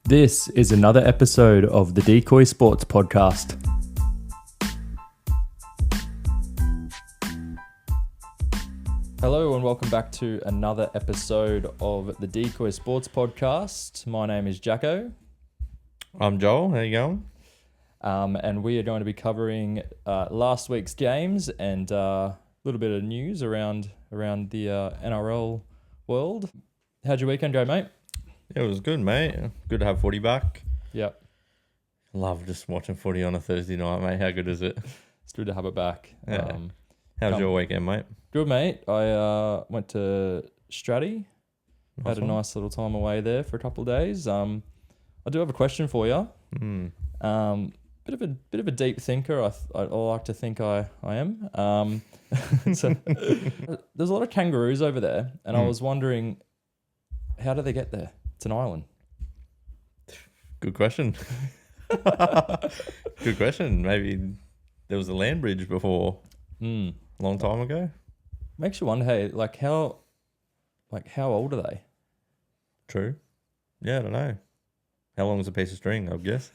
This is another episode of the Decoy Sports Podcast. Hello and welcome back to another episode of the Decoy Sports Podcast. My name is Jacko. I'm Joel. How you going? And we are going to be covering last week's games and a little bit of news around the NRL world. How'd your weekend go, mate? Yeah, it was good, mate. Good to have footy back. Yep. Love just watching footy on a Thursday night, mate. How good is it? It's good to have it back. Yeah. How's your weekend, mate? Good, mate. I went to Stratty. Had a nice little time away there for a couple of days. I do have a question for you. Bit of a deep thinker. I like to think I am. So there's a lot of kangaroos over there, and I was wondering, how do they get there? It's an island. Good question. Good question. Maybe there was a land bridge before, a long time ago. Makes you wonder, hey, how old are they? True. Yeah, I don't know. How long is a piece of string, I guess?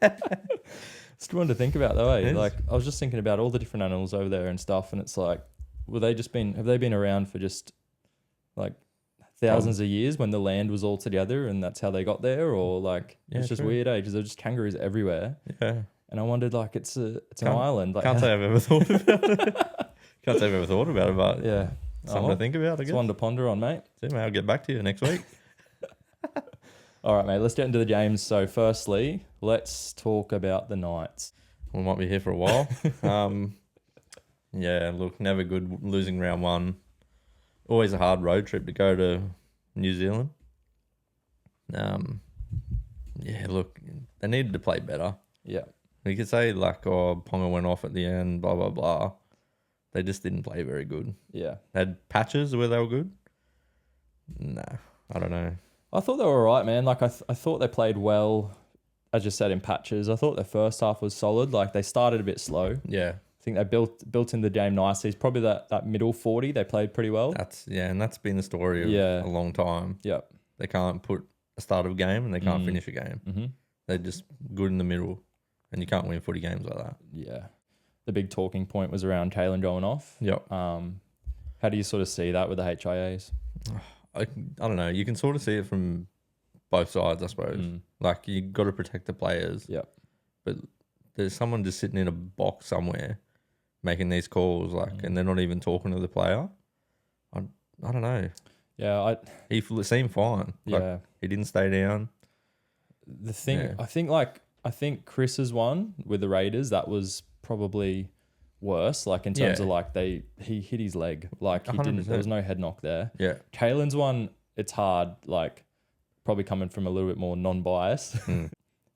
It's one to think about though, eh? It is. Like, I was just thinking about all the different animals over there and stuff, and it's like, have they been around for just like thousands of years when the land was all together and that's how they got there? Or like, it's just true. weird, eh? Because there's just kangaroos everywhere. Yeah. And I wondered, like, it's an island. Like, Can't say I've ever thought about it. Can't say I've ever thought about it, but yeah. something to think about, I It's guess. one to ponder on, mate. See, mate, I'll get back to you next week. All right, mate, let's get into the games. So firstly, let's talk about the Knights. We might be here for a while. Yeah, look, never good losing round one. Always a hard road trip to go to New Zealand. Yeah, look, they needed to play better. Yeah. You could say, like, oh, Ponga went off at the end, blah, blah, blah. They just didn't play very good. Yeah. They had patches where they were good. Nah, I don't know. I thought they were all right, man. Like, I thought they played well, as you said, in patches. I thought their first half was solid. Like, they started a bit slow. Yeah. I think they built in the game nicely. It's probably that middle 40 they played pretty well. And that's been the story of a long time. Yep. They can't put a start of a game and they can't finish a game. Mm-hmm. They're just good in the middle, and you can't win footy games like that. Yeah. The big talking point was around Kalen going off. Yep. How do you sort of see that with the HIAs? I don't know. You can sort of see it from both sides, I suppose. Like, you got to protect the players. Yep. But there's someone just sitting in a box somewhere making these calls, like, and they're not even talking to the player. I don't know. Yeah. He seemed fine. Like, Yeah. he didn't stay down. The thing, Yeah. I think Chris's one with the Raiders, that was probably worse. Like, in terms of like he hit his leg. Like, he didn't. 100%. There was no head knock there. Yeah. Kalen's one, it's hard. Like, probably coming from a little bit more non-bias.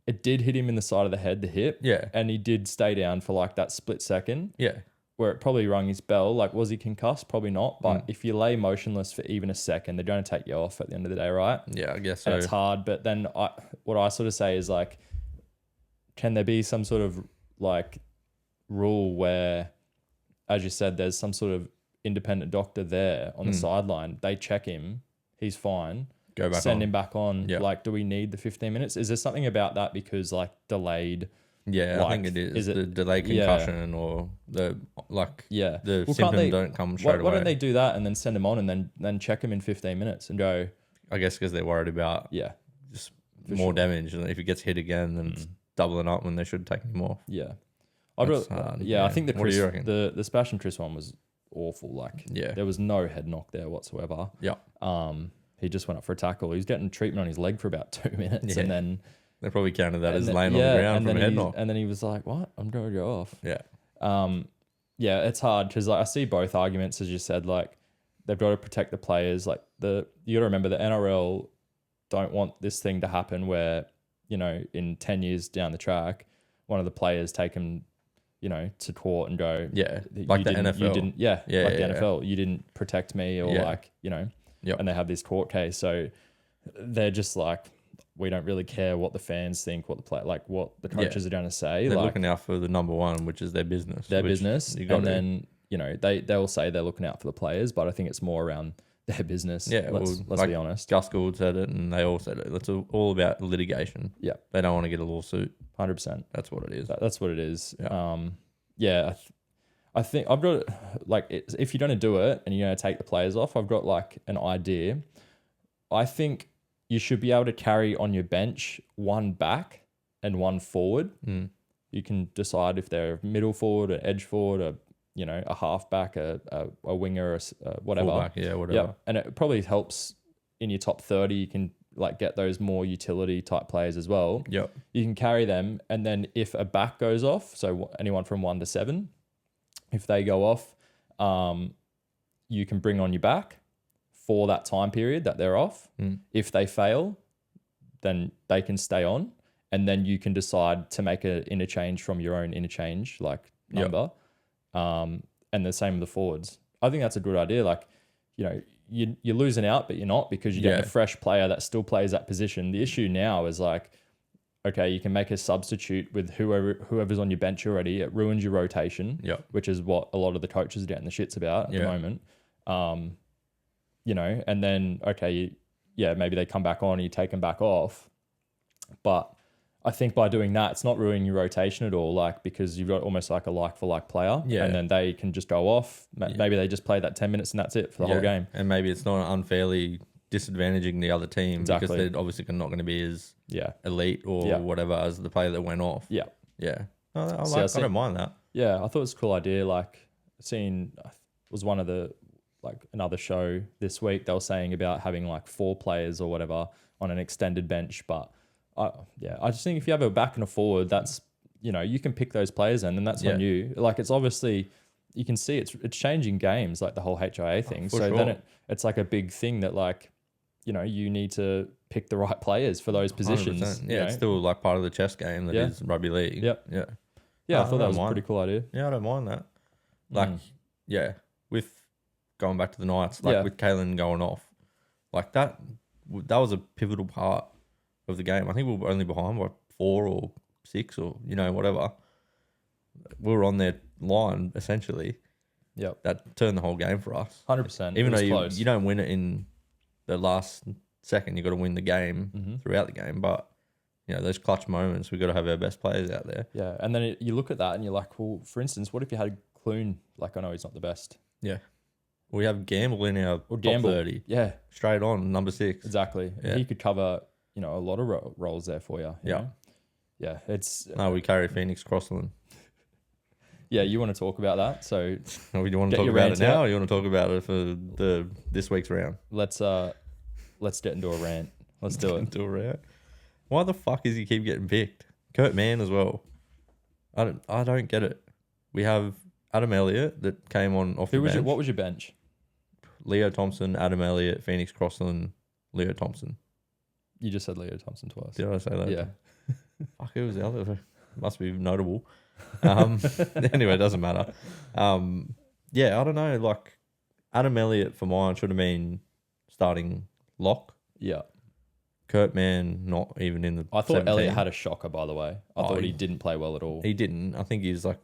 It did hit him in the side of the head, the hip. Yeah. And he did stay down for like that split second. Yeah. Where it probably rung his bell. Like, was he concussed? Probably not. But if you lay motionless for even a second, they're going to take you off at the end of the day, right? Yeah, I guess so. And it's hard. But then what I sort of say is, like, can there be some sort of like rule where, as you said, there's some sort of independent doctor there on the sideline. They check him. He's fine. Go back Send on. him back on. Yeah. Like, do we need the 15 minutes? Is there something about that because, like, delayed? Yeah, like, I think it is. is it- the delayed concussion or the, like, Yeah. the Well, can't symptoms they- don't come straight away. Why don't they do that and then send him on and then check him in 15 minutes and go, I guess because they're worried about yeah, just more damage. And if he gets hit again, then it's doubling up when they should take him off. yeah. That's hard, I think the What do Chris, you reckon? the Sebastian Chris one was awful. Like, Yeah. there was no head knock there whatsoever. Yeah. He just went up for a tackle. He was getting treatment on his leg for about 2 minutes, Yeah. and then They probably counted that as then- laying on the ground from a head knock. And then he was like, "What? I'm going to go off." Yeah. Yeah, it's hard because, like, I see both arguments, as you said. Like, they've got to protect the players. Like, you got to remember the NRL don't want this thing to happen where, you know, in 10 years down the track, one of the players take him, you know, to court and go, Yeah. "You Like the didn't- NFL. you didn't, Yeah, like yeah, the yeah. NFL, you didn't protect me," or Yeah. like, you know, Yep. and they have this court case. So they're just like, we don't really care what the fans think, what the coaches are going to say. They're like, looking out for the number one, which is their business. their which business, you got and to. then, you know, they'll say they're looking out for the players, but I think it's more around their business. Yeah, let's like be honest. Gus Gould said it, and they all said it. It's all about litigation. Yeah, they don't want to get a lawsuit. 100%. That's what it is. That's what it is. Yeah. I think I've got like if you're going to do it and you're going to take the players off, I've got like an idea. I think you should be able to carry on your bench one back and one forward. You can decide if they're a middle forward, an edge forward, a halfback, a winger, whatever. Fullback, yeah, whatever. Yeah, and it probably helps in your top 30. You can like get those more utility type players as well. Yep. You can carry them, and then if a back goes off, so anyone from 1 to 7, if they go off, you can bring on your back for that time period that they're off. If they fail, then they can stay on, and then you can decide to make an interchange from your own interchange like number. And the same with the forwards. I think that's a good idea. Like, you're losing out, but you're not, because you're getting a fresh player that still plays that position. The issue now is like, okay, you can make a substitute with whoever's on your bench already. It ruins your rotation, which is what a lot of the coaches are getting the shits about at the moment. And then, okay, maybe they come back on and you take them back off. But I think by doing that, it's not ruining your rotation at all, like, because you've got almost like a like-for-like player, and then they can just go off. Maybe they just play that 10 minutes and that's it for the whole game. And maybe it's not unfairly disadvantaging the other team because they're obviously not going to be as elite or whatever as the player that went off. Yeah. I don't mind that. Yeah, I thought it was a cool idea. Like, was one of the, like, another show this week, they were saying about having like 4 players or whatever on an extended bench, but I just think if you have a back and a forward, that's, you can pick those players in, and that's on you. Like, it's obviously, you can see it's changing games, like the whole HIA thing. Then it's like a big thing that, like, you need to pick the right players for those positions. 100%. Yeah, it's still like part of the chess game that is rugby league. Yep. Yeah, I thought that was a pretty cool idea. Yeah, I don't mind that. Like, with going back to the Knights, like with Kalen going off, like that was a pivotal part of the game. I think we were only behind by 4 or 6 or whatever. We were on their line essentially. Yep. That turned the whole game for us. 100%. Even though you don't win it in the last second, you got to win the game throughout the game. But those clutch moments, we got to have our best players out there. Yeah, and then you look at that and you're like, well, for instance, what if you had Clune? Like, I know he's not the best. Yeah. We have Gamble in our top 30. Yeah. Straight on, number 6. Exactly. Yeah. He could cover, a lot of roles there for you. You know? Yeah. It's... No, we carry Phoenix Crossland. Yeah, you want to talk about that? So... Do you want to talk about it now, or you want to talk about it for this week's round? Let's get into a rant. Let's do it. Into a rant. Why the fuck does he keep getting picked? Kurt Mann as well. I don't get it. We have Adam Elliott that came on off the bench. What was your bench? Leo Thompson, Adam Elliott, Phoenix Crossland, Leo Thompson. You just said Leo Thompson twice. Did I say that? Yeah. Fuck, who was the other? Must be notable. Anyway, it doesn't matter. I don't know. Like, Adam Elliott for mine should have been starting lock. Yeah. Kurt Mann not even in the. I thought 17. Elliott had a shocker, by the way. I thought he didn't play well at all. He didn't. I think he's like,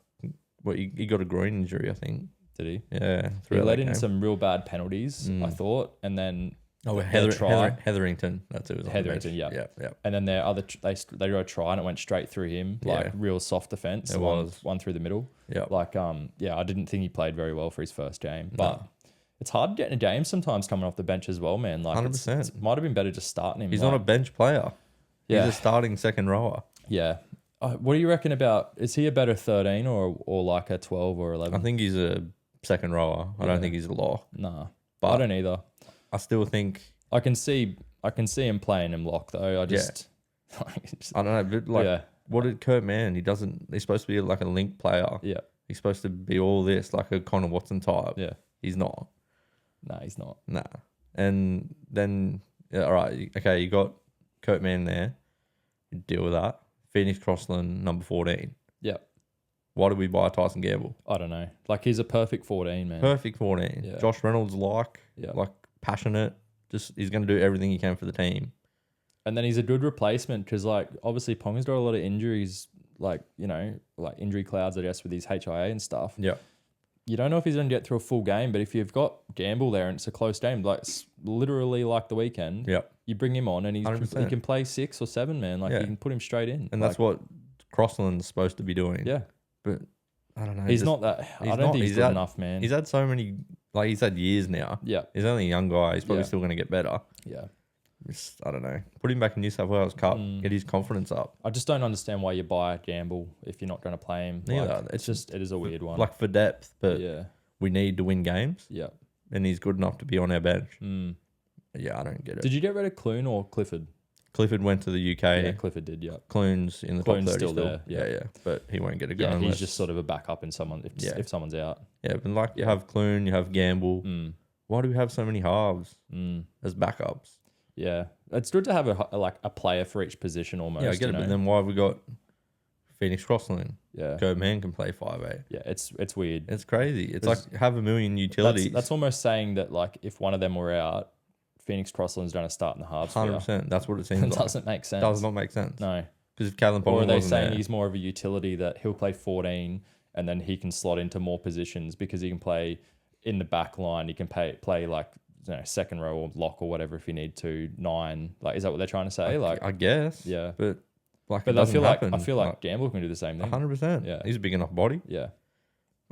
he got a groin injury, I think. Did he? Yeah. He let in some real bad penalties, I thought, and then Hetherington. That's who was on Hetherington, the bench. Yeah. And then their other they got a try and it went straight through him, like real soft defense. It was one through the middle. Yeah. Like I didn't think he played very well for his first game, but it's hard getting a game sometimes coming off the bench as well, man. Like 100%. It might have been better just starting him. He's not a bench player. Yeah. He's a starting second rower. Yeah. What do you reckon about? Is he a better 13 or like a 12 or 11? I think he's a second rower. I don't think he's a lock. Nah, but I don't either. I still think I can see him playing him lock though. I don't know, but what did Kurt Mann? He's supposed to be like a link player. Yeah. He's supposed to be all this, like a Connor Watson type. Yeah. He's not. Nah, he's not. Nah. And then all right, okay, you got Kurt Mann there. You deal with that. Phoenix Crossland, number 14. Yeah. Why did we buy Tyson Gamble? I don't know. Like, he's a perfect 14, man. Perfect 14. Yeah. Josh Reynolds like passionate. Just he's going to do everything he can for the team. And then he's a good replacement because, like, obviously Ponga's got a lot of injuries, like, like injury clouds, I guess, with his HIA and stuff. Yeah. you don't know if he's going to get through a full game, but if you've got Gamble there and it's a close game, like it's literally like the weekend, you bring him on and he 100%. can play 6 or 7, man. Like you can put him straight in. And that's what Crossland's supposed to be doing. Yeah. But I don't know. He's not that. I don't think he's good enough, man. He's had so many, like he's had years now. Yeah. He's only a young guy. He's probably still going to get better. Yeah. I don't know. Put him back in New South Wales Cup. Get his confidence up. I just don't understand why you buy Gamble if you're not going to play him. Neither. Like, it is a weird one. Like for depth, but yeah. we need to win games. Yeah. And he's good enough to be on our bench. Yeah, I don't get it. Did you get rid of Clune or Clifford? Clifford went to the UK. Yeah, Clifford did, yeah. Clune's in the top 30 still. There. Yeah. But he won't get a go. Yeah, he's just sort of a backup in someone if someone's out. Yeah, but like you have Clune, you have Gamble. Why do we have so many halves as backups? Yeah, it's good to have a player for each position almost. Yeah, I get it. But then why have we got Phoenix Crossland? Yeah, Coleman can play 5'8". Yeah, it's weird. It's crazy. It's like have a million utilities. That's almost saying that like if one of them were out, Phoenix Crossland's going to start in the halves. 100%. That's what it seems It like. Doesn't make sense. Does not make sense. No, because if Callum Palmer or are they wasn't saying there, he's more of a utility that he'll play 14 and then he can slot into more positions because he can play in the back line. He can play like second row or lock or whatever if you need to 9. Like, is that what they're trying to say? I guess. Yeah, but like, I feel like Gamble can do the same thing. 100%. Yeah, he's a big enough body. Yeah,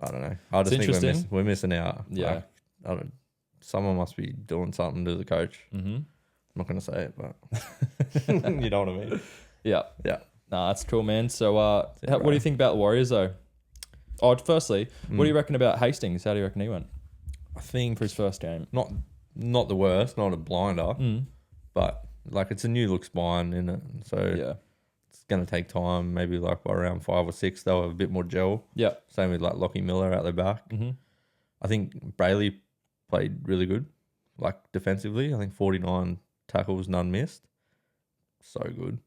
I don't know. I just think we're missing out. Yeah, like, I don't. Someone must be doing something to the coach. I'm not going to say it, but you know what I mean. Yeah. Nah, that's cool, man. So, what do you think about the Warriors, though? Oh, firstly, what do you reckon about Hastings? How do you reckon he went? I think for his first game, not the worst, not a blinder, but like it's a new look spine in it, so it's going to take time. Maybe like by around 5 or 6, they'll have a bit more gel. Yeah, same with like Lockie Miller out their back. I think Brayley played really good, like defensively. I think 49 tackles, none missed. So good.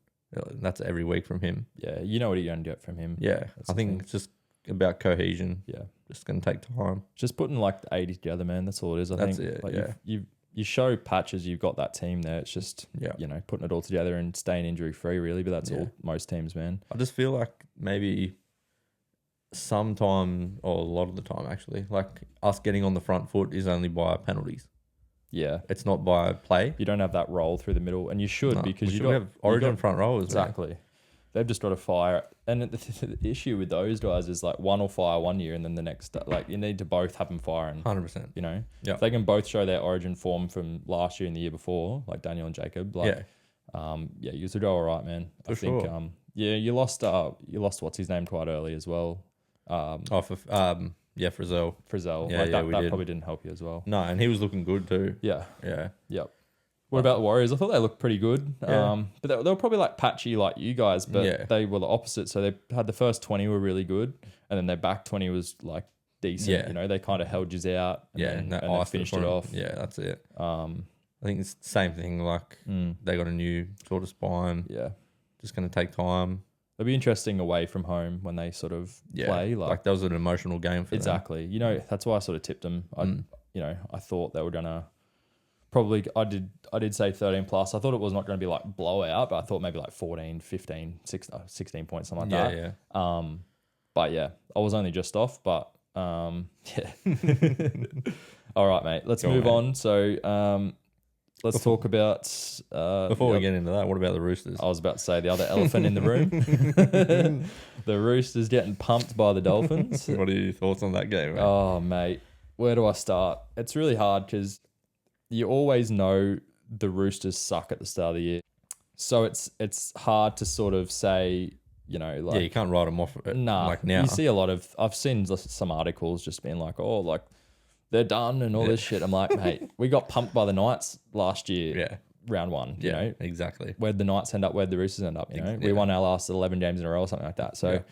That's every week from him. Yeah, you know what you're going to get from him. Yeah, I think it's just about cohesion. Yeah, just going to take time. Just putting like the 80 together, man. That's all it is. I think. It. Like yeah, you show patches. You've got that team there. It's just putting it all together and staying injury free, really. But that's all most teams, man. I just feel like maybe sometime or a lot of the time actually, like us getting on the front foot is only by penalties. Yeah, it's not by play. You don't have that roll through the middle, and you should because you have Origin front rowers. Exactly. Man. They've just got to fire, and the issue with those guys is like one will fire one year, and then the next, like you need to both have them firing. 100%. You know, if they can both show their Origin form from last year and the year before, like Daniel and Jacob, like, you should go all right, man. I think, you lost what's his name quite early as well. Frizzell. Frizzell. Yeah, that probably didn't help you as well. No, and he was looking good too. Yeah. Yeah. Yep. What about the Warriors? I thought they looked pretty good. Yeah. But they were probably like patchy like you guys, but they were the opposite. So they had the first 20 were really good, and then their back 20 was like decent. Yeah. You know, they kind of held you out and then finished it off. Yeah, that's it. I think it's the same thing. Like they got a new sort of spine. Yeah. Just going to take time. It'll be interesting away from home when they sort of play. Like that was an emotional game for them. Exactly. You know, that's why I sort of tipped them. I thought they were going to probably, I did say 13 plus. I thought it was not going to be like blowout, but I thought maybe like 14, 15, 16 points, something like that. Yeah. But yeah, I was only just off, but yeah. All right, mate. Let's move on. So, let's talk about... before we get into that, what about the Roosters? I was about to say the other elephant in the room. The Roosters getting pumped by the Dolphins. What are your thoughts on that game, mate? Oh, mate. Where do I start? It's really hard because you always know the Roosters suck at the start of the year. So it's hard to sort of say, you know... like you can't write them off like now. You see a lot of... I've seen some articles just being like, oh, like... they're done and all this shit. I'm like, mate, we got pumped by the Knights last year, round 1. You know, exactly. Where'd the Knights end up? Where'd the Roosters end up? You know, we won our last 11 games in a row or something like that. So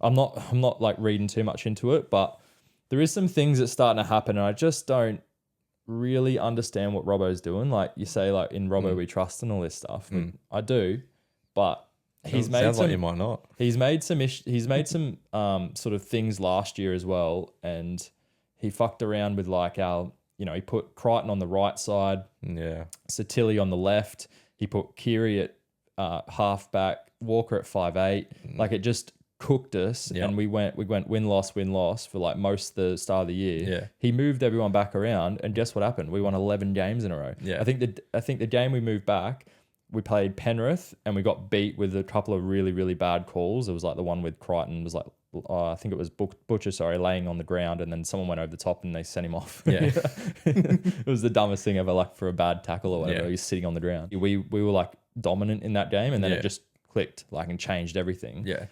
I'm not like reading too much into it, but there is some things that's starting to happen, and I just don't really understand what Robbo's doing. Like you say, like in Robbo we trust and all this stuff. I do, but he's made sounds some, like you might not. He's made some sort of things last year as well, and he fucked around with like he put Crichton on the right side, Satilli on the left. He put Keary at halfback, Walker at 5'8". Like it just cooked us, and we went win loss for like most of the start of the year. Yeah. He moved everyone back around, and guess what happened? We won 11 games in a row. Yeah. I think the game we moved back, we played Penrith, and we got beat with a couple of really, really bad calls. It was like the one with Crichton was like, I think it was Butcher, laying on the ground, and then someone went over the top and they sent him off. Yeah. It was the dumbest thing ever, like for a bad tackle or whatever. He was sitting on the ground. We were like dominant in that game, and then it just clicked like and changed everything. Yeah.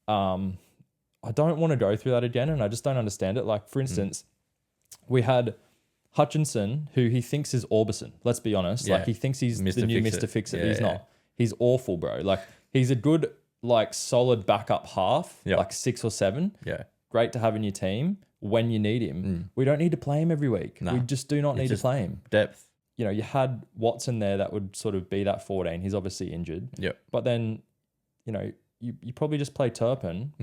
I don't want to go through that again, and I just don't understand it. Like, for instance, we had Hutchinson, who he thinks is Orbison. Let's be honest. Yeah. Like, he thinks he's Mr. the new Fix-It. Mr. Fix-It. Yeah, He's yeah. not. He's awful, bro. Like, he's a good, like, solid backup half, like 6 or 7. Yeah. Great to have in your team when you need him. We don't need to play him every week. Nah. We just do not need to play him. Depth. You know, you had Watson there that would sort of be that 14. He's obviously injured. Yep. But then, you know, you probably just play Turpin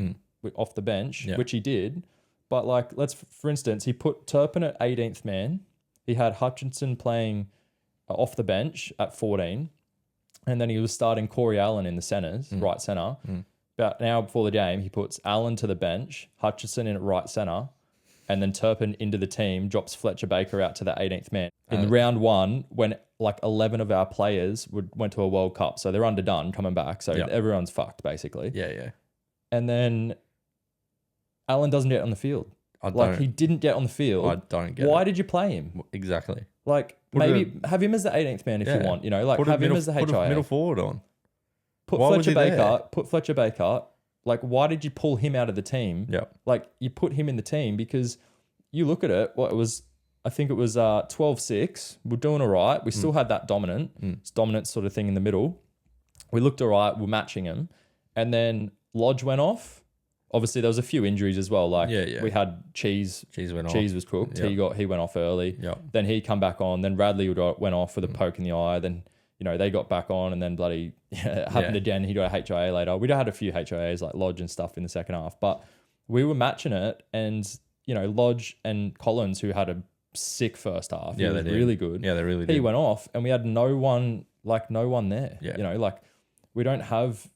off the bench, which he did. But like, for instance, he put Turpin at 18th man. He had Hutchinson playing off the bench at 14. And then he was starting Corey Allen in the centres, right centre. About an hour before the game, he puts Allen to the bench, Hutchinson in at right centre, and then Turpin into the team, drops Fletcher Baker out to the 18th man. In round 1, when like 11 of our players went to a World Cup, so they're underdone coming back. So everyone's fucked, basically. Yeah, yeah. And then Allen doesn't get on the field. He didn't get on the field. I don't get Why it. did you play him? Exactly. Like, have him as the 18th man if you want, you know, like have him as the HIA. Put a middle forward on. Put Fletcher Baker. Like, why did you pull him out of the team? Yeah. Like, you put him in the team because you look at it, I think it was 12-6. We're doing all right. We still had that dominant sort of thing in the middle. We looked all right. We're matching him. And then Lodge went off. Obviously, there was a few injuries as well. Like, we had Cheese. Cheese went off. Cheese was cooked. Yep. He went off early. Yep. Then he come back on. Then Radley went off with a poke in the eye. Then, you know, they got back on, and then bloody it happened again. He got a HIA later. We'd had a few HIAs like Lodge and stuff in the second half, but we were matching it. And, you know, Lodge and Collins, who had a sick first half. Yeah, they did. really good. Yeah, they really did. He went off, and we had no one there. Yeah. You know, like, we don't have,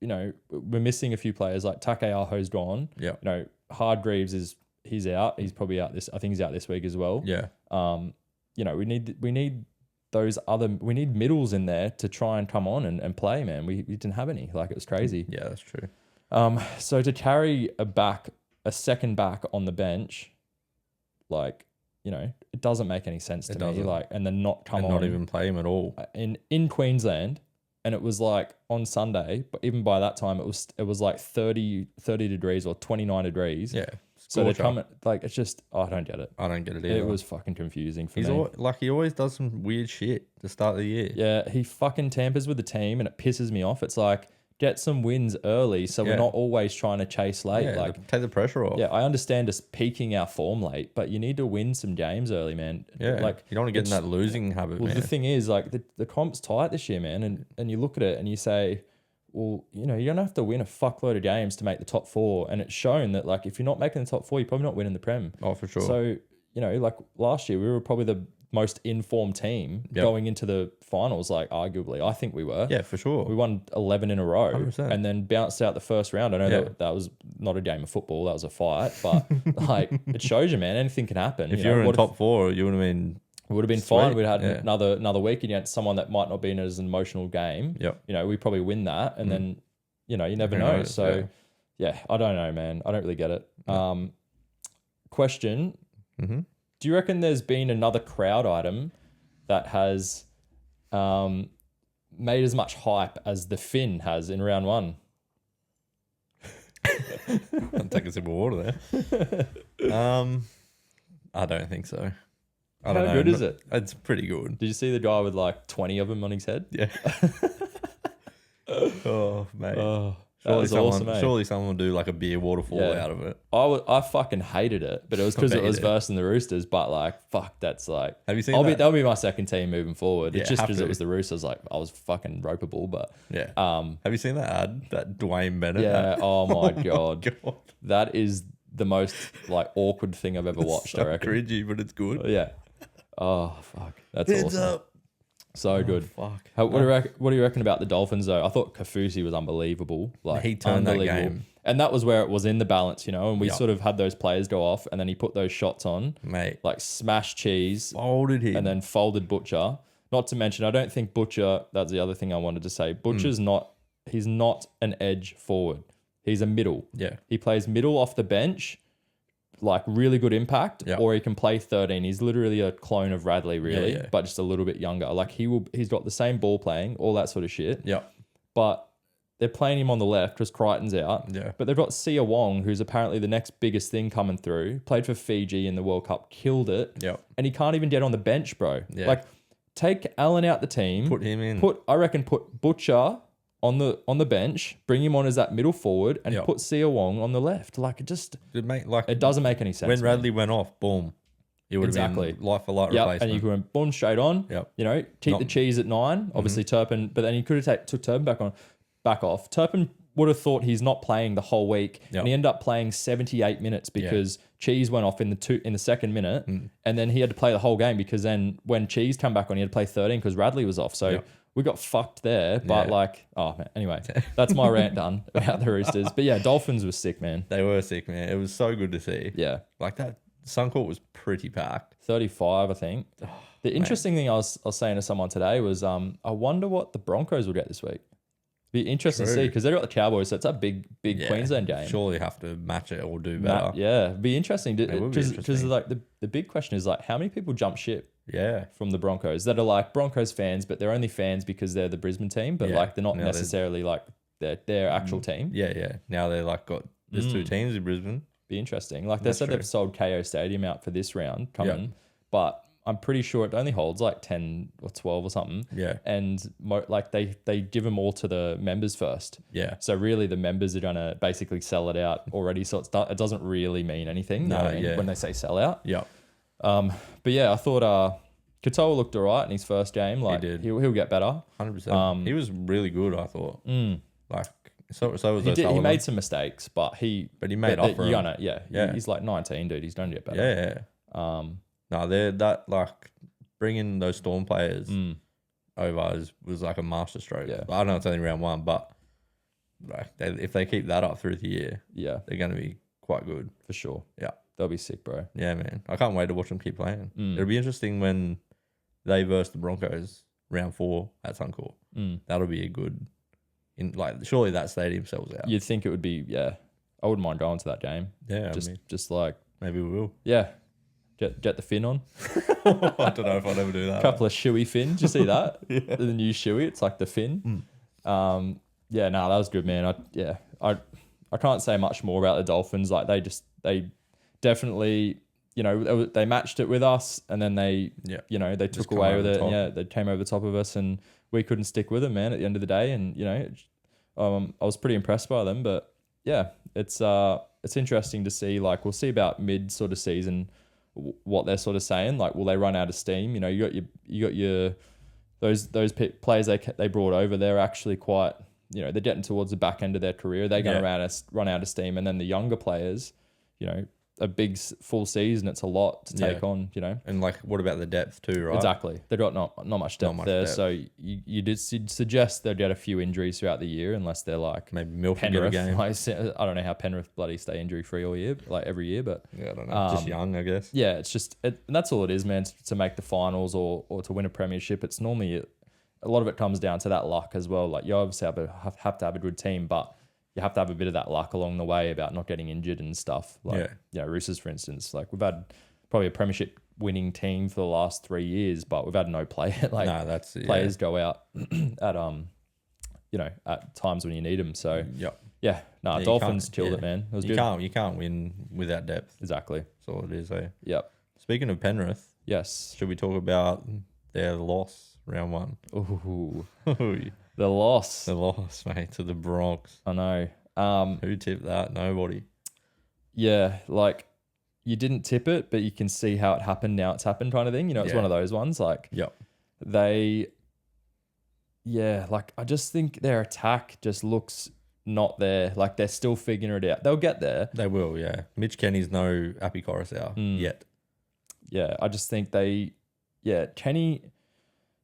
you know, we're missing a few players. Like Takeaho's gone. Yeah. You know, Hargreaves he's out. He's probably out I think he's out this week as well. Yeah. You know, we need those we need middles in there to try and come on and play, man. We didn't have any. Like, it was crazy. Yeah, that's true. So to carry a second back on the bench, like, you know, it doesn't make any sense to me. Like, and then not even play him at all in Queensland. And it was like on Sunday, but even by that time it was like 30 degrees or 29 degrees. Yeah. So they're coming, like, it's just, I don't get it. I don't get it either. It was fucking confusing for me. He always does some weird shit to start the year. Yeah, he fucking tampers with the team, and it pisses me off. It's like, get some wins early so we're not always trying to chase late. Yeah, like, take the pressure off. Yeah, I understand us peaking our form late, but you need to win some games early, man. Yeah, like, you don't want to get in that losing habit, well, man. the thing is, like, the comp's tight this year, man, and you look at it and you say, well, you know, you're going to have to win a fuckload of games to make the top 4, and it's shown that, like, if you're not making the top 4, you're probably not winning the Prem. Oh, for sure. So, you know, like, last year, we were probably the most informed team going into the finals, like, arguably. I think we were. Yeah, for sure. We won 11 in a row 100%. And then bounced out the first round. I know that was not a game of football. That was a fight. But, like, it shows you, man, anything can happen. If you're in top 4, you would have been... It would have been fine. We'd had another week against someone that might not be in as an emotional game. Yep. You know, we probably win that. And then, you know, you never know. So, yeah, I don't know, man. I don't really get it. Question. Mm-hmm. Do you reckon there's been another crowd item that has made as much hype as the Finn has in round 1? I'll take a sip of water there. I don't think so. I don't know. How good is it? It's pretty good. Did you see the guy with like 20 of them on his head? Yeah. Oh, mate. Oh, that was awesome, mate. Surely someone will do like a beer waterfall out of it. I fucking hated it, but it was because it was versing the Roosters. But like, fuck, that's like. Have you seen that? That'll be my second team moving forward. Yeah, it's just because it was the Roosters. Like, I was fucking ropeable, but yeah. Have you seen that ad? That Dwayne Bennett? Yeah. Ad? Oh my god. That is the most like awkward thing I've ever watched. So I reckon. Cringy, but it's good. Yeah. Oh fuck, that's Hands awesome. up. So good. Fuck. What do you reckon about the Dolphins though? I thought Kafusi was unbelievable. Like He turned that unbelievable. game. And that was where it was in the balance, and we Yep. sort of had those players go off, and then he put those shots on, Mate. like smash Cheese, Folded him. and then folded Butcher. Not to mention, I don't think Butcher. That's the other thing I wanted to say. Butcher's he's not an edge forward. He's a middle. Yeah. He plays middle off the bench, like really good impact, Yep. or he can play 13. He's literally a clone of Radley, really, Yeah. but just a little bit younger. Like he's got the same ball playing, all that sort of shit. Yeah. But they're playing him on the left because Crichton's out. Yeah. But they've got Sia Wong, who's apparently the next biggest thing coming through. Played for Fiji in the World Cup, killed it. Yeah. And he can't even get on the bench, bro. Yeah. Like, take Allen out the team. Put him in. Put Butcher on the bench, bring him on as that middle forward, and Yep. put Sia Wong on the left. Like, It doesn't make any sense. when man. Radley went off, boom. It would have been life for light Yep, replacement. and you could boom straight on. Yep. Keep the Cheese at 9. Obviously Turpin, but then you could have took Turpin back off. Turpin would have thought he's not playing the whole week, and he ended up playing 78 minutes because Cheese went off in the second minute, and then he had to play the whole game because then when Cheese came back on, he had to play 13 because Radley was off. So we got fucked there. But oh man, anyway, that's my rant done about the Roosters. But yeah, Dolphins was sick, man. They were sick, man. It was so good to see. Yeah, Like that Suncourt was pretty packed. 35, I think. The interesting thing I was saying to someone today was, I wonder what the Broncos will get this week. Be interesting to see because they've got the Cowboys, so it's a big Queensland game. Surely have to match it or do better. Be interesting. It would be Because interesting. like the big question is like how many people jump ship Yeah. from the Broncos that are like Broncos fans, but they're only fans because they're the Brisbane team, but Yeah. like they're not Now necessarily like their actual team. Yeah. Now they're like there's two teams in Brisbane. Be interesting. Like they said true. they've sold KO Stadium out for this round coming, but I'm pretty sure it only holds like 10 or 12 or something. Yeah. And like they give them all to the members first. Yeah. So really the members are going to basically sell it out already. So it doesn't really mean anything you know what I mean, when they say sell out. Yeah. But yeah, I thought Katoa looked all right in his first game. Like did. He'll get better. 100%. He was really good, I thought. Like so was He made some mistakes, but he made up for them. Yeah. He's like 19, dude. He's going to get better. Yeah. No, they're that like bringing those Storm players over was like a masterstroke. Yeah. I know it's only round 1, but like if they keep that up through the year, they're going to be quite good for sure. Yeah, they'll be sick, bro. Yeah, man. I can't wait to watch them keep playing. It'll be interesting when they verse the Broncos round 4 at Suncourt. That'll be a good. Surely that stadium sells out. You'd think it would be. Yeah, I wouldn't mind going to that game. Yeah, just like maybe we will. Yeah. Get the fin on. I don't know if I'd ever do that. A couple of shoey fins. Did you see that? The new shoey. It's like the fin. That was good, man. I can't say much more about the Dolphins. Like they definitely, they matched it with us, and then they took away with it. And yeah, they came over the top of us, and we couldn't stick with them, man. At the end of the day, and I was pretty impressed by them. But yeah, it's interesting to see. Like we'll see about mid sort of season what they're sort of saying. Like, will they run out of steam? You got your those players they brought over. They're actually quite, they're getting towards the back end of their career. They're going to run out of steam, and then the younger players, a big full season. It's a lot to take on, And like, what about the depth too, right? Exactly. They've got not much depth there. So you did suggest they'd get a few injuries throughout the year, unless they're like maybe Milford Penrith. game. I don't know how Penrith bloody stay injury free all year, like every year, but yeah, I don't know. Just young, I guess. Yeah, it's just and that's all it is, man. To make the finals or to win a premiership, it's normally a lot of it comes down to that luck as well. Like you obviously have to have a good team, but you have to have a bit of that luck along the way about not getting injured and stuff. Like, Roosters, for instance, like we've had probably a premiership winning team for the last 3 years, but we've had no play. Players go out at times when you need them. So Dolphins killed it, man. It was good. You can't win without depth. Exactly. That's all it is. Eh? Yep. Speaking of Penrith, yes. Should we talk about their loss round 1? Ooh. The loss. The loss, mate, to the Bronx. I know. Who tipped that? Nobody. Yeah, like you didn't tip it, but you can see how it happened. Now it's happened, kind of thing. It's one of those ones. Like, I just think their attack just looks not there. Like they're still figuring it out. They'll get there. They will, yeah. Mitch Kenny's no Appy Coruscant yet. Yeah, I just think Kenny.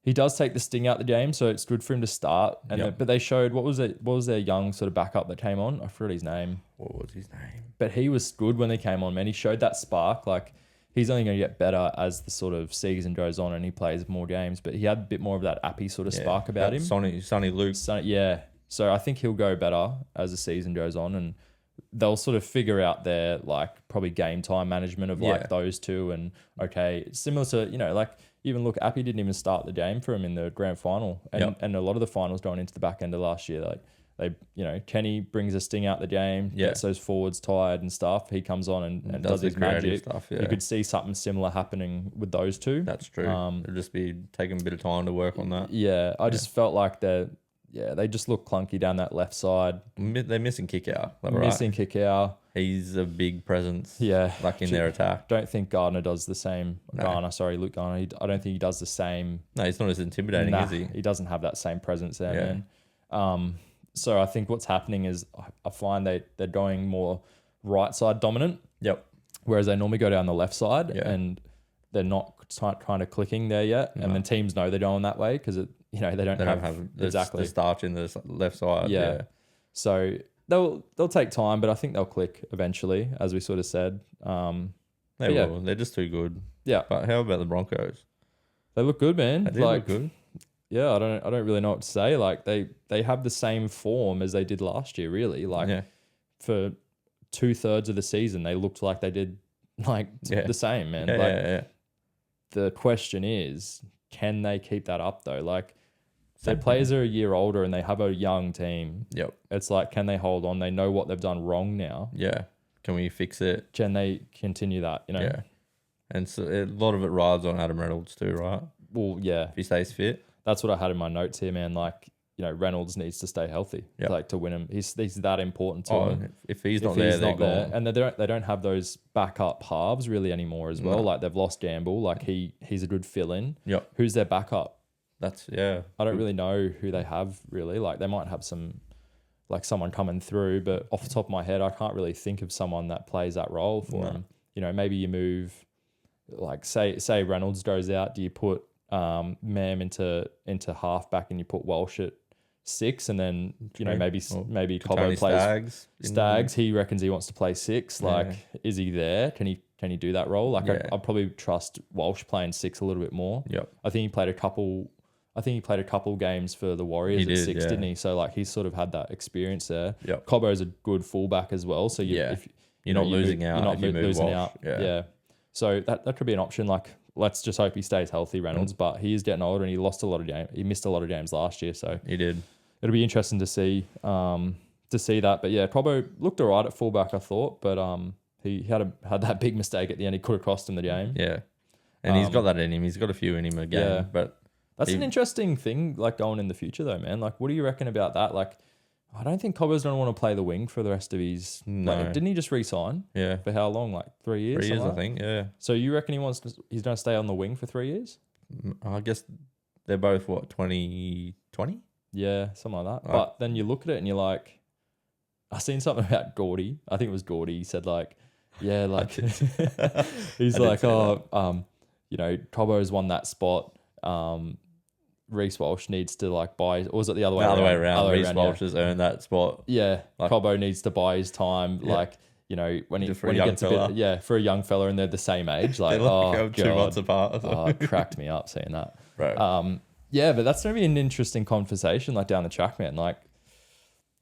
he does take the sting out the game, so it's good for him to start. And but they showed what was their young sort of backup that came on? I forgot his name. What was his name? But he was good when they came on, man. He showed that spark. Like he's only going to get better as the sort of season goes on and he plays more games. But he had a bit more of that Appy sort of spark about him. Sonny Luke. Yeah. So I think he'll go better as the season goes on, and they'll sort of figure out their like probably game time management of like those two. And okay, similar to, you know, like even look, Appy didn't even start the game for him in the grand final, and a lot of the finals going into the back end of last year, like they, you know, Kenny brings a sting out the game, gets those forwards tired and stuff. He comes on and does his magic stuff. Yeah. You could see something similar happening with those two. That's true. It'll just be taking a bit of time to work on that. Yeah, I just felt like they just look clunky down that left side. They're missing Kick-Out. Missing Kick-Out. He's a big presence. Yeah. Like in their attack. Don't think Gardner does the same. Luke Garner. I don't think he does the same. No, he's not as intimidating, is he? He doesn't have that same presence there, man. So I think what's happening is I find they're going more right side dominant. Yep. Whereas they normally go down the left side and they're not kind of clicking there yet. No. And then teams know they're going that way because they don't have exactly the starch in the left side. Yeah. So they'll take time, but I think they'll click eventually, as we sort of said. They will. They're just too good. Yeah. But how about the Broncos? They look good, man. They look good. Yeah, I don't really know what to say. Like they have the same form as they did last year, really. Like for 2/3 of the season, they looked like they did the same, man. The question is, can they keep that up though? Like their players are a year older and they have a young team. Yep. It's like, can they hold on? They know what they've done wrong now. Yeah. Can we fix it? Can they continue that? You know. Yeah. And so a lot of it rides on Adam Reynolds too, right? Well, yeah. If he stays fit. That's what I had in my notes here, man. Like, you know, Reynolds needs to stay healthy, like to win him. He's that important to him. If he's not there, they're gone. And they don't have those backup halves really anymore as well. No. Like they've lost Gamble. Like he's a good fill-in. Yep. Who's their backup? I don't really know who they have really. Like they might have someone coming through, but off the top of my head, I can't really think of someone that plays that role for him. You know, maybe you move, like say Reynolds goes out. Do you put Mam into halfback and you put Walsh at 6, and then maybe Cobbo plays Staggs. He reckons he wants to play 6. Like, is he there? Can he do that role? Like, I'd probably trust Walsh playing 6 a little bit more. Yep. I think he played a couple games for the Warriors at 6, didn't he? So like he's sort of had that experience there. Yep. Cobbo's a good fullback as well. So if you're not losing out. You're not losing out. Yeah. So that could be an option. Like, let's just hope he stays healthy, Reynolds. But he is getting older and he missed a lot of games last year. So he did. It'll be interesting to see that. But yeah, Cobbo looked alright at fullback, I thought. But he had that big mistake at the end. He could have cost him the game. Yeah. And he's got that in him. He's got a few in him again. Yeah. But that's an interesting thing, like going in the future though, man. Like, what do you reckon about that? Like, I don't think Cobbo's going to want to play the wing for the rest of his... No. Like, didn't he just re-sign? Yeah. For how long? Like 3 years? 3 years, I think, yeah. So you reckon he's going to stay on the wing for 3 years? I guess they're both, 2020? Yeah, something like that. But then you look at it and you're like... I seen something about Gordy. I think it was Gordy. He said like... Yeah, like... he's like, Cobbo's won that spot. Reece Walsh needs to like buy, or was it the other way around? The other way around. Reece Walsh has earned that spot. Yeah, like, Cobbo needs to buy his time. Yeah. Like, when he gets a bit, for a young fella, and they're the same age. Like, God, 2 months apart. It cracked me up seeing that. Right. But that's gonna be an interesting conversation, like down the track, man. Like,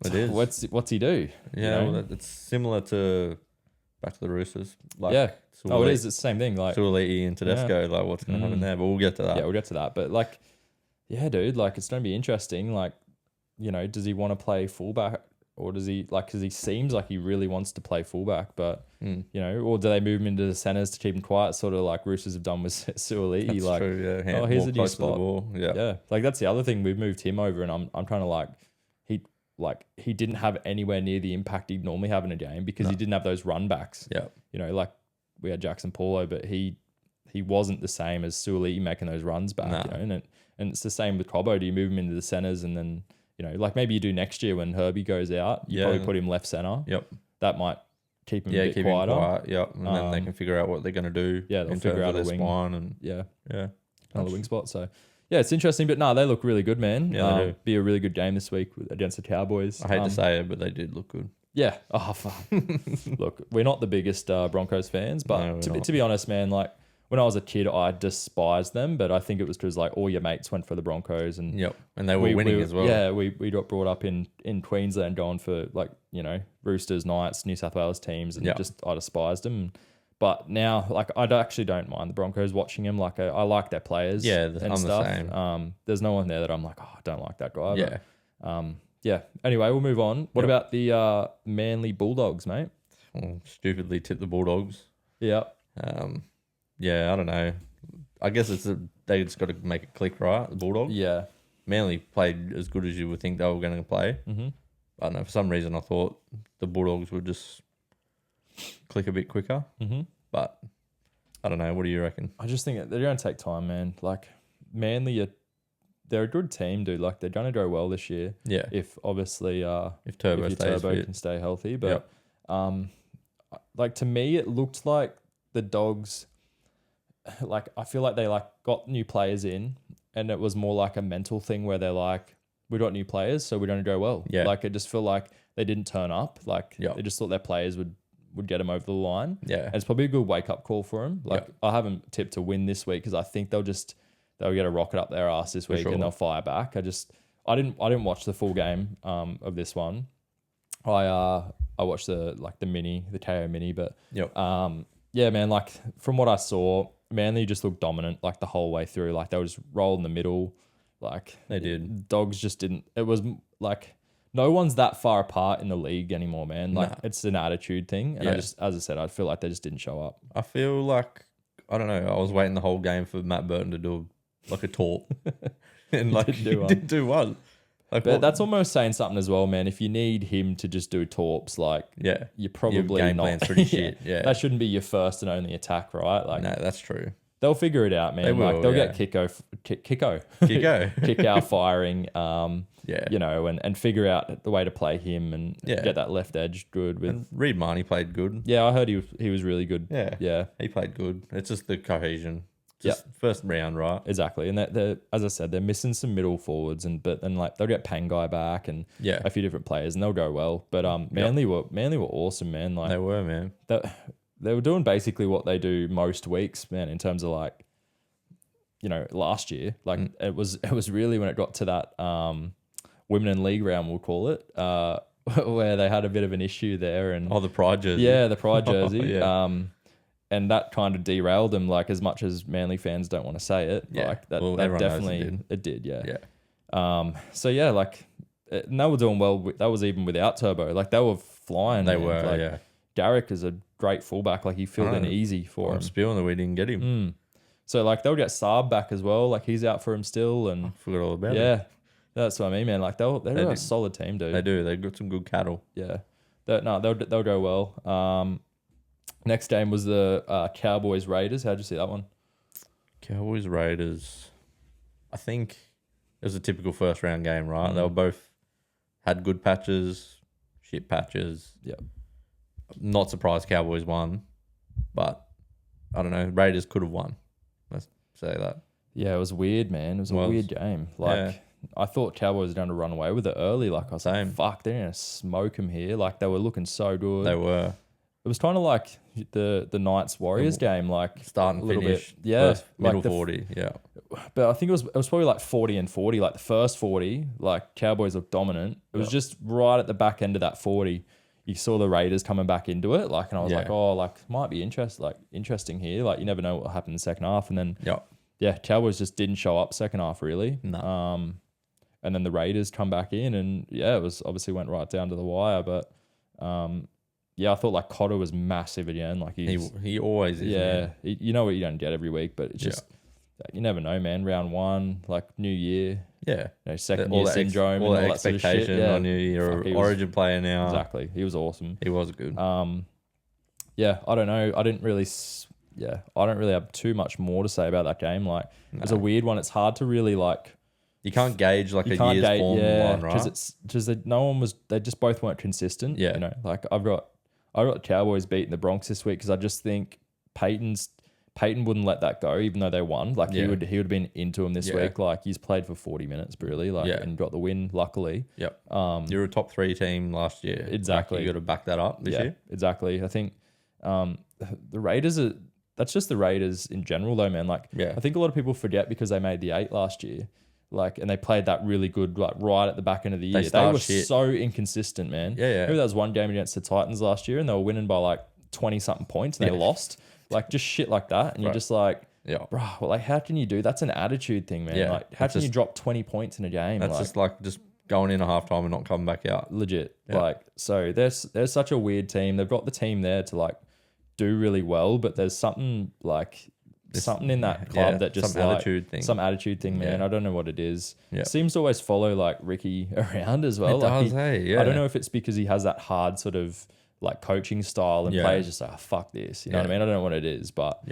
it is. What's he do? Yeah, well, it's similar to back to the Roosters. Like, it is. It's the same thing. Like Suoliti and Tedesco. Like, what's gonna happen there? But we'll get to that. Yeah, we'll get to that. But like. Yeah, dude, like it's going to be interesting. Like, does he want to play fullback or does he because he seems like he really wants to play fullback, but, or do they move him into the centers to keep him quiet? Sort of like Roosters have done with Suoliti. That's like, true, yeah. Here's a new spot. Yeah. Like that's the other thing. We've moved him over and I'm trying to he didn't have anywhere near the impact he'd normally have in a game because he didn't have those run backs. Yeah. Like we had Jackson Paulo, but he wasn't the same as Suoliti making those runs back, and it's the same with Cobbo. Do you move him into the centers and then, like maybe you do next year when Herbie goes out, you probably put him left center. Yep. That might keep him a bit quieter. Him quiet, yep. And then they can figure out what they're going to do. Yeah, they'll figure out their wing. spine and another wing spot. So Yeah, it's interesting, but no, they look really good, man. Yeah, they do. Be a really good game this week against the Cowboys. I hate to say it, but they did look good. Yeah. Oh, fuck. Look, we're not the biggest Broncos fans, but No, to be honest, man, like when I was a kid, I despised them, but I think it was because like all your mates went for the Broncos and Yep, and they were winning as well. Yeah, we got brought up in Queensland going for like, you know, Roosters, Knights, New South Wales teams, and I despised them. But now, like, actually don't mind the Broncos watching them. Like, I like their players. Yeah, and I'm stuff. the same. There's no one there that I'm like, oh, I don't like that guy. Yeah. But, yeah. Anyway, we'll move on. What about the Manly Bulldogs, mate? Stupidly tipped the Bulldogs. Yeah. Yeah, I don't know. I guess they just got to make it click, right? The Bulldogs. Yeah. Manly played as good as you would think they were going to play. Mm-hmm. I don't know. For some reason, I thought the Bulldogs would just click a bit quicker. Mm-hmm. But I don't know. What do you reckon? I just think they're going to take time, man. Like, Manly, they're a good team, dude. Like, they're going to go well this year. Yeah. If obviously, if Turbo can stay healthy. But, like, to me, it looked like the Dogs, like, I feel like they, like, got new players in, and it was more like a mental thing where they're like, we got new players, so we don't go well. Yeah. Like, it just felt like they didn't turn up. Like, they just thought their players would get them over the line. Yeah. And it's probably a good wake-up call for them. Like, I haven't tipped to win this week because I think they'll get a rocket up their ass this week and they'll fire back. I didn't watch the full game of this one. I watched the KO mini, but yeah, man, like from what I saw, Manly just looked dominant like the whole way through. Like they were just rolling the middle. Like they did. Dogs just didn't. It was like no one's that far apart in the league anymore, man. Like it's an attitude thing. And as I said, I feel like they just didn't show up. I feel like, I don't know, I was waiting the whole game for Matt Burton to do like a talk. And like he didn't do one. Like, but that's almost saying something as well, man. If you need him to just do torps, like you're probably game not. plan's pretty shit. Yeah, that shouldn't be your first and only attack, right? Like, no, that's true. They'll figure it out, man. They will, they'll get kick out firing. You know, and figure out the way to play him and get that left edge good. With Reid Marnie played good. Yeah, I heard he was really good. Yeah, he played good. It's just the cohesion. Just first round, right? Exactly. And they're, as I said, they're missing some middle forwards, but then like they'll get Pangai back and a few different players, and they'll go well. But Manly were awesome, man. Like they were, man. They were doing basically what they do most weeks, man. In terms of like, you know, last year, like it was really when it got to that women in league round, we'll call it, where they had a bit of an issue there, and the pride jersey. Yeah, the pride jersey. And that kind of derailed them, like as much as Manly fans don't want to say it. Yeah. Like that definitely it did. Yeah. Yeah. So yeah, like and they were doing well. That was even without Turbo. Like they were flying. They man. were. Like, yeah. Derek is a great fullback. Like he filled in easy for him. I'm spewing that we didn't get him. So like they'll get Saab back as well. Like he's out for him still. And I forgot all about it. Yeah. That's what I mean, man. Like they're a solid team, dude. They do. They've got some good cattle. Yeah. They'll go well. Next game was the Cowboys Raiders. How'd you see that one? Cowboys Raiders. I think it was a typical first round game, right? They were both had good patches, shit patches. Yeah. Not surprised Cowboys won, but I don't know. Raiders could have won. Let's say that. Yeah, it was weird, man. It was a weird game. Like I thought Cowboys were going to run away with it early. Like I was like, fuck, they're going to smoke them here. Like they were looking so good. They were. It was kind of like the Knights Warriors game, like start and finish. Bit. Yeah, middle 40. Yeah, but I think it was probably like 40-40. Like the first 40, like Cowboys looked dominant. It was just right at the back end of that 40. You saw the Raiders coming back into it, like, and I was like, oh, like might be interesting here. Like you never know what will happen in the second half, and then Cowboys just didn't show up second half really. No. And then the Raiders come back in, and it was obviously went right down to the wire, but I thought like Cotter was massive again. Like he always is. Yeah, you know what you don't get every week, but it's just you never know, man. Round one, like New Year, second year syndrome, all and all that that sort of expectation shit. on you. You're an Origin player now. Exactly, he was awesome. He was good. I don't know. I don't really have too much more to say about that game. Like it was a weird one. It's hard to really like. You can't gauge like a year's form line, right? Because they just both weren't consistent. Yeah. You know, like I've got the Cowboys beating the Bronx this week because I just think Peyton's Peyton wouldn't let that go, even though they won. Like he Yeah. would have been into him this Yeah. week. Like he's played for 40 minutes, really. Like Yeah. and got the win, luckily. Yep. You're a top 3 team last year. Exactly. Like, you got to back that up this year. Exactly. I think the Raiders are. That's just the Raiders in general, though, man. Like I think a lot of people forget because they made the 8 last year. Like, and they played that really good, like right at the back end of the year. They were so inconsistent, man. Yeah. Maybe that was one game against the Titans last year, and they were winning by like 20 something points, and they lost. Like just shit like that, and you're just like, bro, well, like how can you do? That's an attitude thing, man. Yeah. Like how can you drop 20 points in a game? That's just going in at halftime and not coming back out. Legit. Like so, there's such a weird team. They've got the team there to like do really well, but there's something like. Something in that club that just some attitude thing, man. I don't know what it is. It seems to always follow like Ricky around as well. It does, hey. I don't know if it's because he has that hard sort of like coaching style and players just like, oh, fuck this. You know what I mean? I don't know what it is, but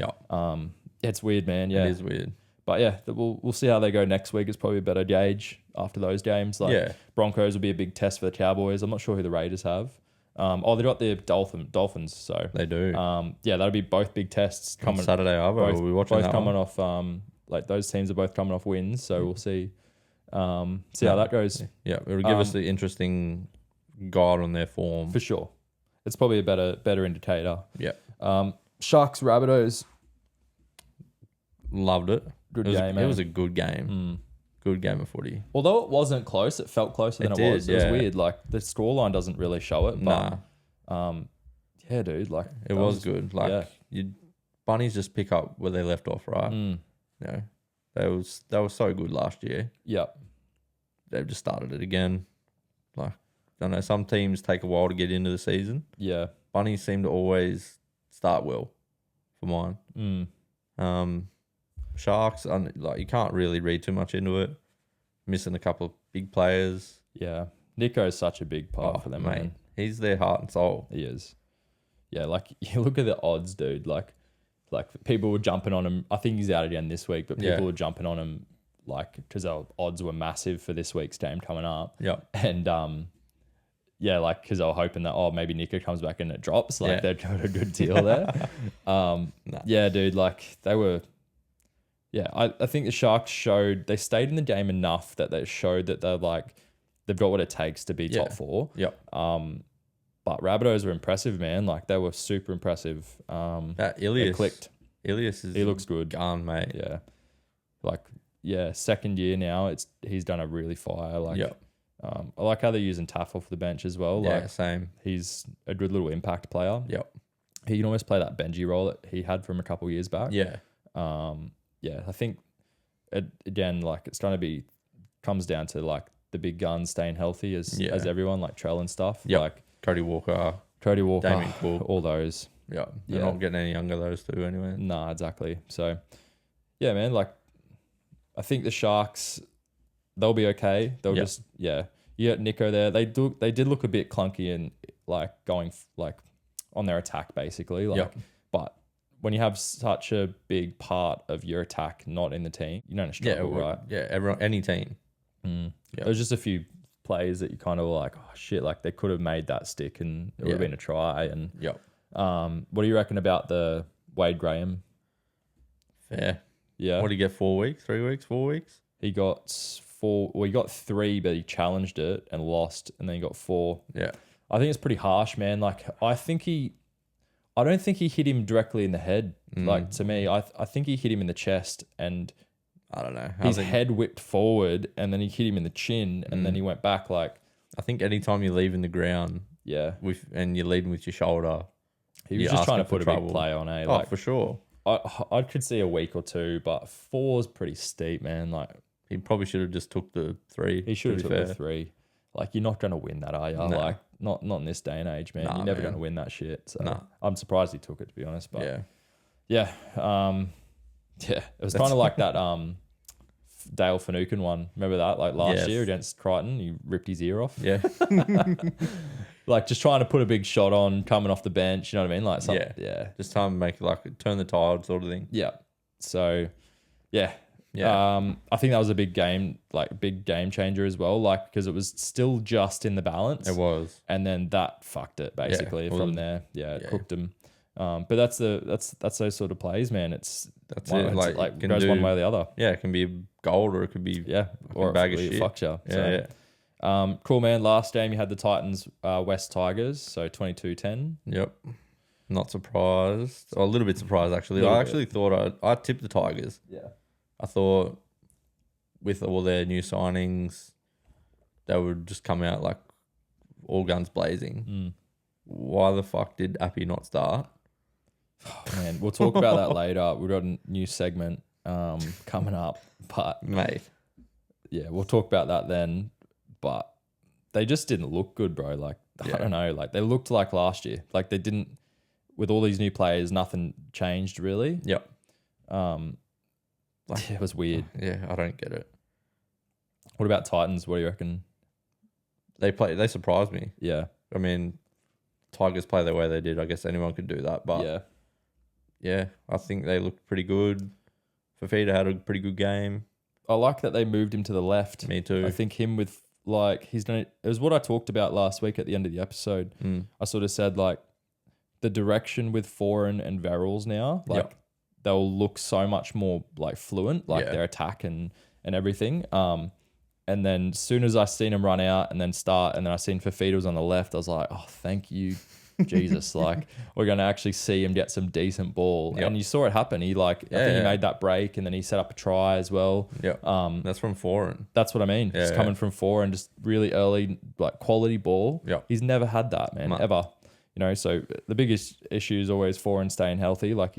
it's weird, man. Yeah, it is weird. But yeah, we'll see how they go next week. It's probably a better gauge after those games. Like Broncos will be a big test for the Cowboys. I'm not sure who the Raiders have. They got the Dolphins, so they do. That'll be both big tests coming Saturday. We'll be watching both that coming one. off. Like those teams are both coming off wins, so we'll see. How that goes. Yeah, it'll give us the interesting guide on their form for sure. It's probably a better indicator. Yeah. Sharks Rabbitohs. Loved it. Good game. It was a good game. Good game of footy. Although it wasn't close, it felt closer than it was. It was weird. Like the scoreline doesn't really show it. But, yeah, dude. Like it was good. Like Bunnies just pick up where they left off, right? You know, they were so good last year. Yep. They've just started it again. Like I don't know, some teams take a while to get into the season. Yeah. Bunnies seem to always start well for mine. Sharks, like you can't really read too much into it. Missing a couple of big players. Yeah, Nico is such a big part for them, mate. man. He's their heart and soul. He is. Yeah, like you look at the odds, dude. Like people were jumping on him. I think he's out again this week, but people were jumping on him like because our odds were massive for this week's game coming up. Yeah, and like because I were hoping that maybe Nico comes back and it drops. Like they've got a good deal there. Yeah, dude. Like they were. Yeah, I think the Sharks they stayed in the game enough that they showed that they've got what it takes to be top 4. Yep. But Rabbitohs were impressive, man. Like they were super impressive. That Ilias clicked. Ilias he looks good. Gun, mate. Yeah. Second year now. He's done a really fire. I like how they're using Taff off the bench as well. Yeah, same. He's a good little impact player. Yep. He can almost play that Benji role that he had from a couple of years back. Yeah. Yeah, I think again, like it's going to comes down to like the big guns staying healthy as everyone, like Trell and stuff. Yep. Like Cody Walker, Damien Cook, all those. Yeah, they're not getting any younger, those two anyway. Nah, exactly. So, yeah, man, like I think the Sharks, they'll be okay. They'll just you got Nico there. They did look a bit clunky and like going like on their attack basically. But when you have such a big part of your attack not in the team, you're going to struggle, right? Yeah, any team. There's just a few plays that you kind of were like, oh shit, like they could have made that stick and it would have been a try. And what do you reckon about the Wade Graham? Fair. Yeah. What did he get? 4 weeks? 3 weeks? 4 weeks? He got 4. Well, he got 3, but he challenged it and lost, and then he got 4. Yeah. I think it's pretty harsh, man. Like I don't think he hit him directly in the head. Like to me, I think he hit him in the chest and I don't know. His head whipped forward and then he hit him in the chin and then he went back. Like I think anytime you're leaving the ground, and you're leading with your shoulder, he was just trying to put a big play on. Like for sure. I could see a week or 2, but 4 is pretty steep, man. Like he probably should have just took the 3. He should have took the 3. Like you're not going to win that, are you? No. Like not in this day and age, man. You're never going to win that shit. So I'm surprised he took it, to be honest. But yeah. It was kind of like that Dale Finucane one. Remember that? Like last year against Crichton, he ripped his ear off. Yeah. Like just trying to put a big shot on, coming off the bench. You know what I mean? Like just trying to make like turn the tide sort of thing. Yeah. So I think that was a big game changer as well. Like because it was still just in the balance. It was, and then that fucked it basically from there. Yeah, it cooked him. But that's those sort of plays, man. That's it. Like it goes one way or the other. Yeah, it can be gold or it could be or a bag of shit. Fucks you. Yeah, so, cool, man. Last game you had the Titans West Tigers, so 22-10. Yep. Not surprised. Or a little bit surprised actually. I actually thought I tipped the Tigers. Yeah. I thought with all their new signings, they would just come out like all guns blazing. Why the fuck did Appy not start? Oh, man, we'll talk about that later. We've got a new segment coming up, but mate, yeah, we'll talk about that then. But they just didn't look good, bro. Like I don't know, like they looked like last year. Like they didn't, with all these new players, nothing changed really. Yep. Like, it was weird. Yeah, I don't get it. What about Titans? What do you reckon? They surprised me. Yeah. I mean, Tigers play the way they did. I guess anyone could do that. But yeah, I think they looked pretty good. Fafita had a pretty good game. I like that they moved him to the left. Me too. I think him with like it was what I talked about last week at the end of the episode. I sort of said like the direction with Foran and Verrills now, like they'll look so much more like fluent, like their attack and everything. And then as soon as I seen him run out and then start, and then I seen Fafita was on the left, I was like, oh, thank you, Jesus. Like, we're going to actually see him get some decent ball. And you saw it happen. He I think he made that break and then he set up a try as well. Yeah. That's from Foran. That's what I mean. Just coming from Foran, just really early, like quality ball. Yeah. He's never had that, man, ever. You know, so the biggest issue is always Foran staying healthy. Like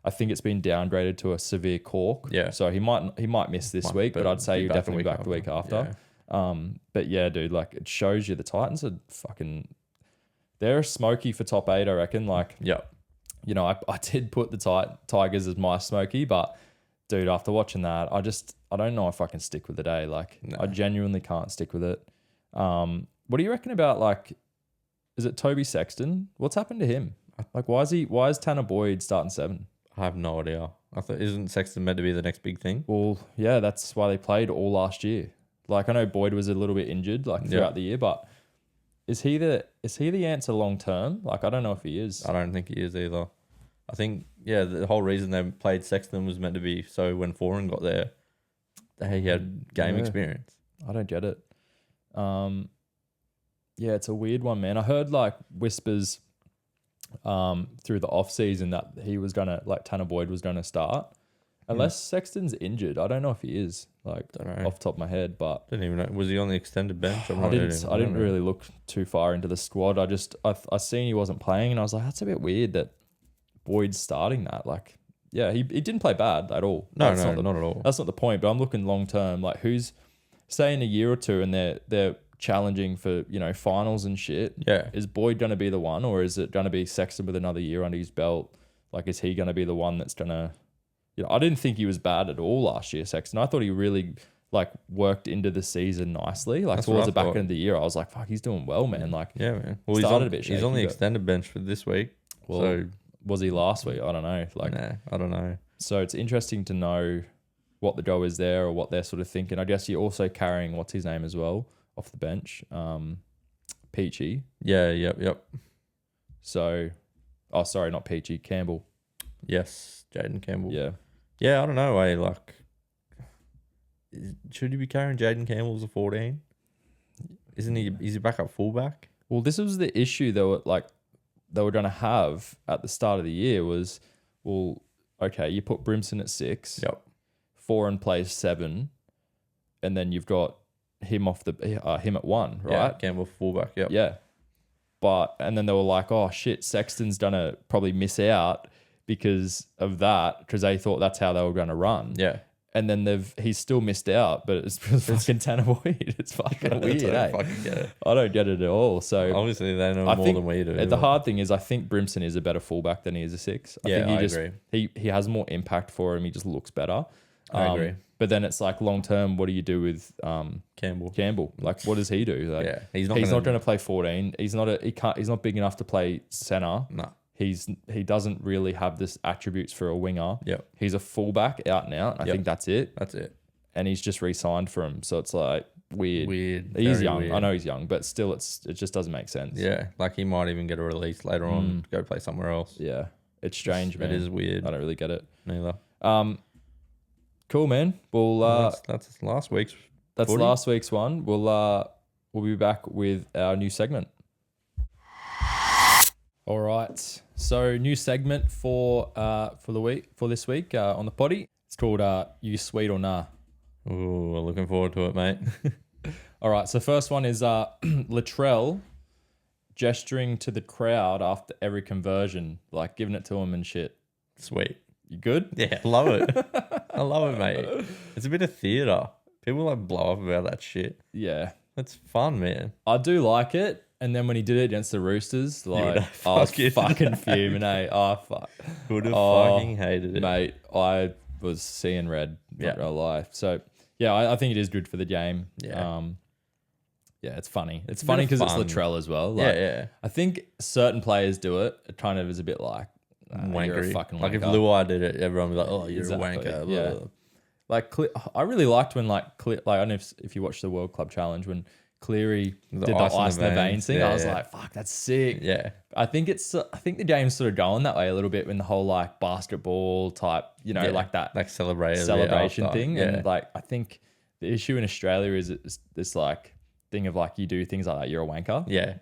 I think it's been downgraded to a severe cork. Yeah. So he might miss this week, but I'd say he'll definitely be back the week after. But yeah, dude, like it shows you the Titans are they're smoky for top 8, I reckon. Like, you know, I did put the Tigers as my smoky, but dude, after watching that, I don't know if I can stick with the day. Like, I genuinely can't stick with it. What do you reckon about like, is it Toby Sexton? What's happened to him? Like, why is Tanner Boyd starting 7? I have no idea. I thought, isn't Sexton meant to be the next big thing? Well, yeah, that's why they played all last year. Like, I know Boyd was a little bit injured like throughout the year, but is he the answer long term? Like, I don't know if he is. I don't think he is either. I think the whole reason they played Sexton was meant to be so when Foran got there, he had game experience. I don't get it. Yeah, it's a weird one, man. I heard like whispers through the off season that he was gonna, like, Tanner Boyd was gonna start, unless Sexton's injured. I don't know if he is, like, off the top of my head, but didn't even know. Was he on the extended bench? I didn't really look too far into the squad. I seen he wasn't playing, and I was like, that's a bit weird that Boyd's starting that. Like, yeah, he didn't play bad at all. Not at all. That's not the point. But I'm looking long term. Like, who's, say, in a year or two, and they're challenging for, you know, finals and shit. Yeah. Is Boyd going to be the one, or is it going to be Sexton with another year under his belt? Like, is he going to be the one that's going to, you know, I didn't think he was bad at all last year, Sexton. I thought he really, like, worked into the season nicely. Like, towards the back end of the year, I was like, fuck, he's doing well, man. Like, yeah, man. Well, he's on the extended bench for this week. Well, so was he last week? I don't know. Like, nah, I don't know. So it's interesting to know what the go is there, or what they're sort of thinking. I guess you're also carrying, what's his name as well, off the bench, Peachy. Yeah, yep. So, oh, sorry, not Peachy, Campbell. Yes, Jaden Campbell. Yeah, I don't know. Like, should you be carrying Jaden Campbell as a 14? Isn't he? Is he back up fullback? Well, this was the issue they were going to have at the start of the year was, well, okay, you put Brimson at 6. Yep. Foran plays 7, and then you've got him him at 1, right? Yeah, Campbell fullback. Yep. Yeah. And then they were like, oh shit, Sexton's gonna probably miss out because of that, because they thought that's how they were gonna run. Yeah. And then he's still missed out, but it's fucking Tanner Boyd. It's fucking weird, I don't fucking get it. I don't get it at all. So obviously they know more than we do. The hard thing is, I think Brimson is a better fullback than he is a 6. I agree. He has more impact for him. He just looks better. I agree. But then it's like, long term, what do you do with Campbell? Like, what does he do? Like, he's not going to play 14. He's not big enough to play center. No. He doesn't really have this attributes for a winger. Yep. He's a fullback out and out. I think that's it. That's it. And he's just re-signed for him. So it's like weird. He's young. Weird. I know he's young, but still it just doesn't make sense. Yeah. Like, he might even get a release later on to go play somewhere else. Yeah. It's strange, man. It is weird. I don't really get it. Neither. Cool, man. Well, That's last week's. that's footy. last week's one. We'll be back with our new segment. All right. So new segment for this week on the potty. It's called You Sweet or Nah. Ooh, we're looking forward to it, mate. All right. So first one is Latrell gesturing to the crowd after every conversion, like giving it to him and shit. Sweet. You good? Yeah, love it. I love it, mate. It's a bit of theatre. People like blow up about that shit. Yeah. That's fun, man. I do like it. And then when he did it against the Roosters, like, I was fucking- fucking fuming, eh? Oh, fuck. Would have fucking hated it. Mate, I was seeing red, not gonna lie. So, yeah, I think it is good for the game. Yeah. Yeah, it's funny. It's funny because it's fun. Latrell as well. Like, Yeah. I think certain players do it. It kind of is a bit like, you're a Wankery. fucking wanker. Like if Luai did it, everyone would be like, oh, you're Exactly, a wanker. yeah. Blah. Like, I really liked when, like, I don't know if you watched the World Club Challenge, when Cleary did the ice in the veins thing. I was like, fuck, that's sick. Yeah. I think the game's sort of going that way a little bit in the whole like basketball type, like that Like celebration thing. Yeah. And like, I think the issue in Australia is it's this like thing of like, you do things like that, you're a wanker. Yeah.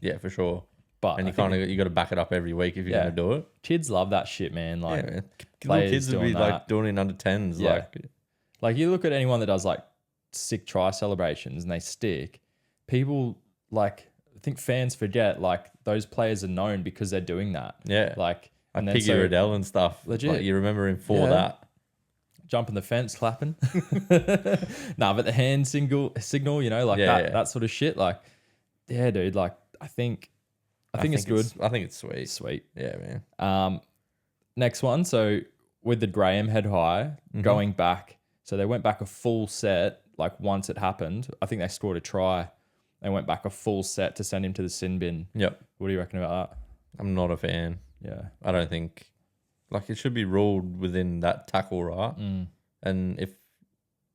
Yeah, for sure. But And you got to back it up every week if you're going to do it. Kids love that shit, man. Like, Yeah, man. Little players kids would be doing like that. doing it in under 10s. Yeah. Like you look at anyone that does like sick try celebrations and they stick, people like, I think fans forget like those players are known because they're doing that. Yeah. Like, and then Piggy Riddell and stuff. Legit. Like, you remember him for that. jumping the fence, clapping. Nah, but the hand signal, like that sort of shit. Like, yeah, dude. Like, I think it's good. I think it's sweet. Sweet. Yeah, man. Next one. So with the Graham head high going back, so they went back a full set. Like once it happened, I think they scored a try. They went back a full set to send him to the sin bin. Yep. What do you reckon about I'm not a fan. that? Yeah. I don't think, like, it should be ruled within that tackle, right? And if,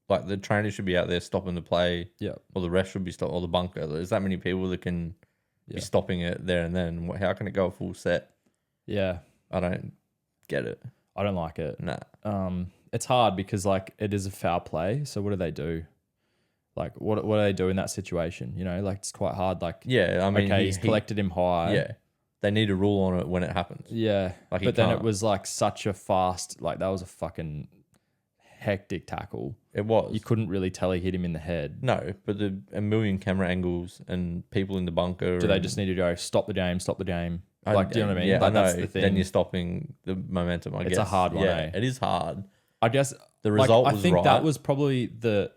like, the trainer should be out there stopping the play, or the ref should be or the bunker. There's that many people that can be stopping it there and then. How can it go a full set? Yeah. I don't get it. I don't like it. Nah. It's hard because like it is a foul play. So what do they do? Like what do they do in that situation? Like it's quite hard. Like, Yeah, I mean, okay, he's collected him high. Yeah, they need a rule on it when it happens. Yeah. Like, but then it can't. was like such a fast, like that was a fucking hectic tackle. It was. You couldn't really tell he hit him in the head. No, but a million camera angles and people in the bunker. Do they just need to go stop the game? Like, do you know what I mean? Yeah, like, I know. that's the thing. Then you're stopping the momentum, I guess. It's a hard one, Yeah, eh? it is hard. I guess The result I was think right. that was probably the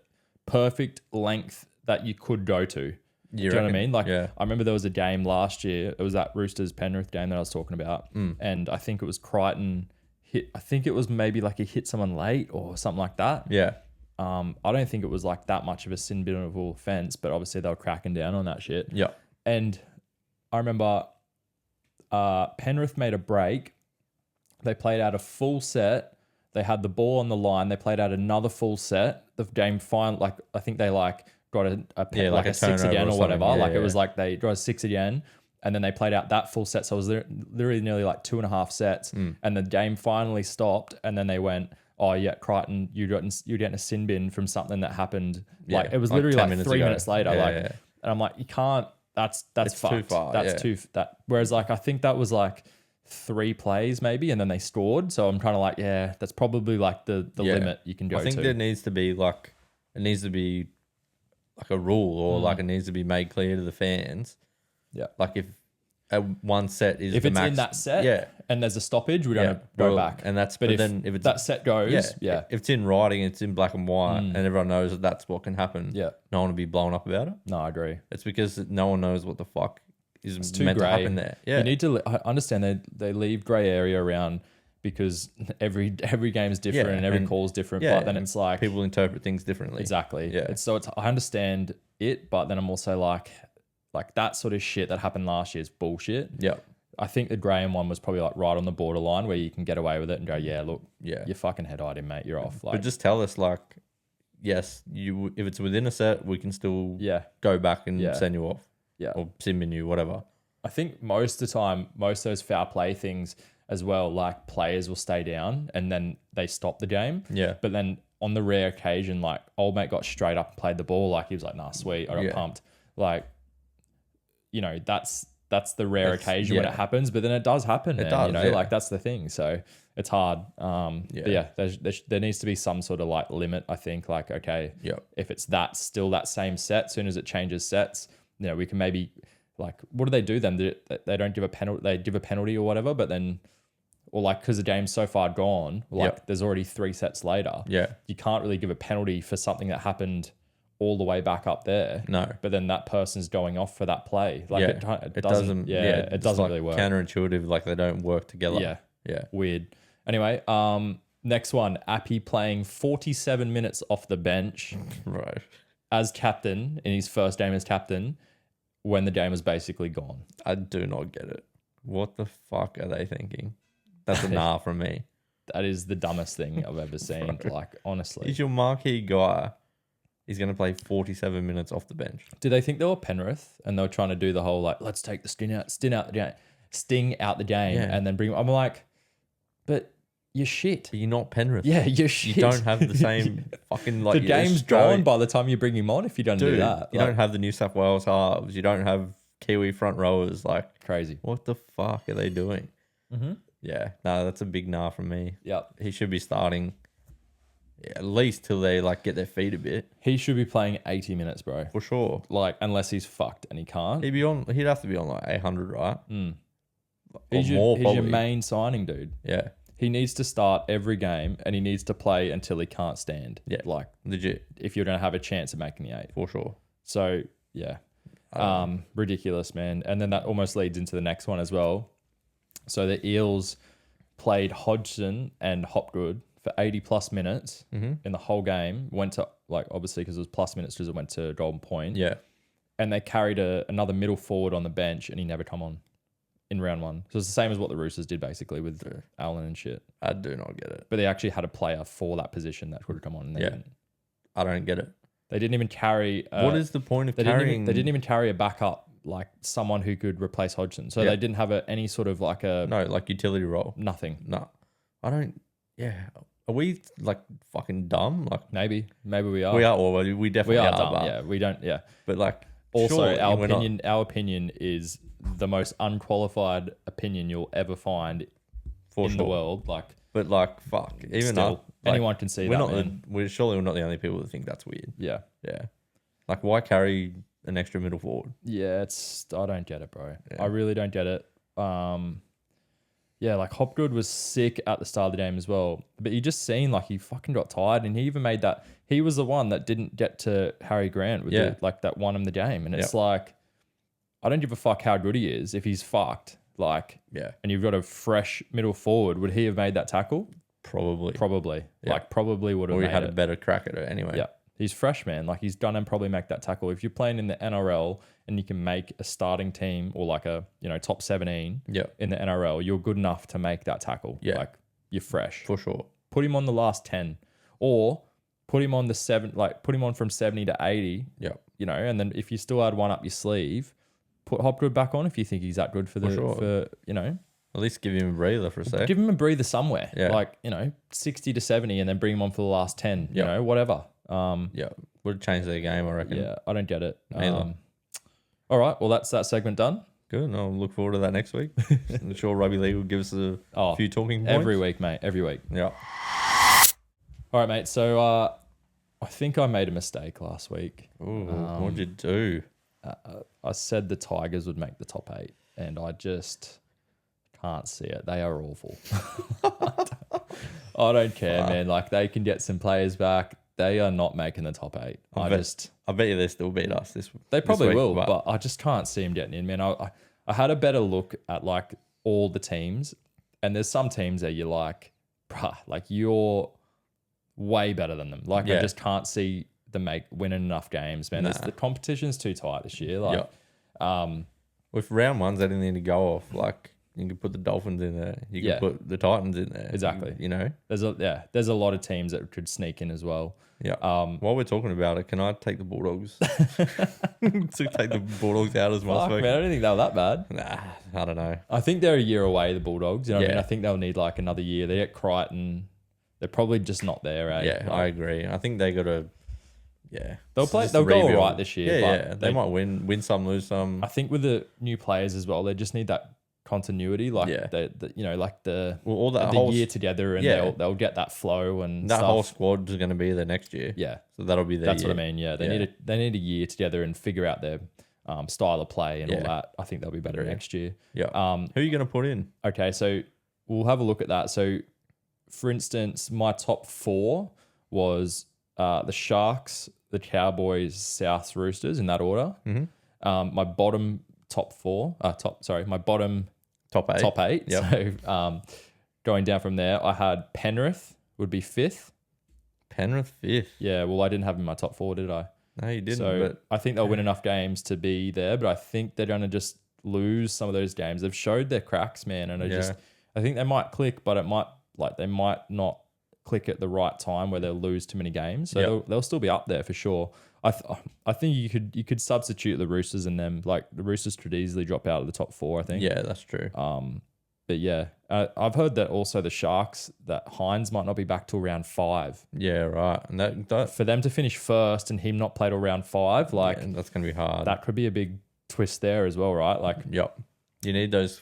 perfect length that you could go to. Do you know what I mean? Like, Yeah. I remember there was a game last year. It was that Roosters Penrith game that I was talking about. And I think it was Crichton I think it was maybe like he hit someone late or something like that. Yeah. I don't think it was like that much of a sin binable offense, but obviously they were cracking down on that shit. Yeah. And I remember Penrith made a break. They played out a full set. They had the ball on the line. They played out another full set. The game finally, I think they got a six again or whatever. Yeah, it was like they got a six again. And then they played out that full set. So it was literally nearly like 2.5 sets. And the game finally stopped. And then they went, oh yeah, Crichton, you're getting a sin bin from something that happened. Yeah, Like it was like literally 10 like minutes 3 ago. minutes later. Yeah, like, yeah. and I'm like, you can't. That's It's fucked. too far, That's yeah. Whereas like I think that was like 3 plays maybe, and then they scored. So I'm kind of like, yeah, that's probably like the limit you can go to. I think there needs to be like a rule or like it needs to be made clear to the fans. Yeah. Like if one set is If the it's max, in that set, yeah, and there's a stoppage, we don't go back. And that's But but if then if it's that set goes, if it's in writing, it's in black and white, and everyone knows that that's what can happen. Yeah. No one will be blown up about it. No, I agree. It's because no one knows what the fuck is It's too meant grey. to happen there. Yeah, You need to I understand they leave grey area around because every game's different Yeah, and every and- call's different. yeah, but then and it's like people interpret things differently. exactly. Yeah. I understand it, but then I'm also like that sort of shit that happened last year is bullshit. Yeah, I think the Graham one was probably like right on the borderline where you can get away with it and go, yeah, look, yeah. you fucking head-eyed him, mate. You're off. Like, But just tell us, like, yes, if it's within a set, we can still yeah, go back and Yeah. send you off. Yeah. Or sim in you, whatever. I think most of the time, most of those foul play things as well, like players will stay down and then they stop the game. Yeah. But then on the rare occasion, like old mate got straight up and played the ball. Like he was like, nah, sweet. I got pumped. Like, you know, that's the rare occasion when it happens, but then it does happen. It does, you know, like that's the thing. So it's hard. But there needs to be some sort of like limit, I think. Like, okay, if it's still that same set, as soon as it changes sets, you know, we can maybe like, what do they do then? They don't give a penalty, they give a penalty or whatever, but then, or like, because the game's so far gone, like there's already 3 sets later. Yeah. You can't really give a penalty for something that happened all the way back up there. No. But then that person's going off for that play. Like it doesn't it doesn't really work. Counterintuitive, like they don't work together. Yeah. Yeah. Weird. Anyway, next one, Appy playing 47 minutes off the bench. Right. As captain, in his first game as captain, when the game was basically gone. I do not get it. What the fuck are they thinking? That's a nah from me. That is the dumbest thing I've ever seen. Like, honestly. He's your marquee guy. He's going to play 47 minutes off the bench. Do they think they were Penrith and they were trying to do the whole, like, let's take the sting out the game and then bring... I'm like, but you're shit. But you're not Penrith. Yeah, you're shit. You don't have the same fucking... like the game's gone by the time you bring him on if you don't do that. You don't have the New South Wales halves. You don't have Kiwi front rowers. Like, crazy. What the fuck are they doing? Mm-hmm. Yeah, no, that's a big nah from me. Yep. He should be starting... yeah, at least till they like get their feet a bit. He should be playing 80 minutes, bro. For sure. Like, unless he's fucked and he can't. He'd have to be on like 800, right? He's your main signing, dude. Yeah. He needs to start every game and he needs to play until he can't stand. Yeah. Like, legit. If you're going to have a chance of making the 8. For sure. So, yeah. Ridiculous, man. And then that almost leads into the next one as well. So the Eels played Hodgson and Hopgood for 80 plus minutes in the whole game. Went to, like, obviously because it was plus minutes because it went to Golden Point. Yeah. And they carried another middle forward on the bench and he never come on in round 1. So it's the same as what the Roosters did basically with Allen and shit. I do not get it. But they actually had a player for that position that could have come on. And they didn't. I don't get it. They didn't even carry... what is the point of carrying... They didn't even carry a backup, like someone who could replace Hodgson. So they didn't have any sort of like a... No, like utility role. Nothing. No. I don't... Yeah. Are we like fucking dumb? Like maybe we are. We are, or we definitely are dumb. But we don't. Yeah, but like also our opinion is the most unqualified opinion you'll ever find in the world. Like, but like fuck, even still, anyone can see that. We're surely not the only people that think that's weird. Yeah, yeah. Like, why carry an extra middle forward? Yeah, I don't get it, bro. Yeah. I really don't get it. Yeah, like Hopgood was sick at the start of the game as well. But you just seen like he fucking got tired and he even made that. He was the one that didn't get to Harry Grant with that won him the game. And it's like, I don't give a fuck how good he is if he's fucked. Like, and you've got a fresh middle forward. Would he have made that tackle? Probably. Yeah. Like, probably would have made it. Or he had a better crack at it anyway. Yeah. He's fresh, man. Like, he's gonna probably make that tackle. If you're playing in the NRL and you can make a starting team or like a, top 17 in the NRL, you're good enough to make that tackle. Yeah. Like, you're fresh. For sure. Put him on the last 10 or put him on put him on from 70 to 80. Yeah. And then if you still had one up your sleeve, put Hopgood back on if you think he's that good for at least give him a breather for a sec. Give him a breather somewhere. Yeah. Like, 60 to 70 and then bring him on for the last 10, whatever. Would have changed their game, I reckon. Yeah, I don't get it. All right, well, that's that segment done. Good, and I'll look forward to that next week. I'm sure Rugby League will give us a few talking points. Every week, mate, every week. Yeah. All right, mate, so I think I made a mistake last week. Ooh, what'd you do? I said the Tigers would make the top 8, and I just can't see it. They are awful. I don't care, man. Like, they can get some players back. They are not making the top 8. I bet you they still beat us this. They probably week, will, but I just can't see them getting in, man. I had a better look at like all the teams, and there's some teams that you're like, bruh, like you're way better than them. Like, I just can't see them winning enough games, man. The competition's too tight this year. Like, with round ones, they didn't need to go off like You can put the Dolphins in there. You can Yeah. put the Titans in there. Exactly. You know? There's a lot of teams that could sneak in as well. Yeah. While we're talking about it, can I take the Bulldogs? To take the Bulldogs out as my Fuck, man, I don't think they were that bad. Nah, I don't know. I think they're a year away, the Bulldogs. You know what I mean? Yeah. I think they'll need like another year. They get Crichton. They're probably just not there, eh? Yeah, I agree. I think they got to. Yeah, They'll go all right this year. Yeah, but they might win some, lose some. I think with the new players as well, they just need that continuity. Like all that the whole year together, and they'll get that flow and that stuff. whole squad is going to be there next year. Yeah, so that'll be there. That's what I mean. Yeah, they need a year together and figure out their style of play and all that. I think they'll be better next year. Yeah. Who are you going to put in? Okay, so we'll have a look at that. So, for instance, my top 4 was the Sharks, the Cowboys, Souths, Roosters in that order. Mm-hmm. My bottom my bottom top 8. Yep. So going down from there, I had Penrith would be 5th. Penrith 5th. Yeah, well, I didn't have him in my top 4, did I? No, you didn't. So but I think they'll win enough games to be there, but I think they're going to just lose some of those games. They've showed their cracks, man, and I think they might click, but they might not click at the right time where they'll lose too many games. So they'll still be up there for sure. I think you could substitute the Roosters in them. Like the Roosters could easily drop out of the top 4, I think. Yeah, that's true. But yeah, I've heard that also the Sharks, that Hines might not be back till round 5. Yeah, right. And that for them to finish first and him not play till round 5, that's gonna be hard. That could be a big twist there as well, right? Like, yep. You need those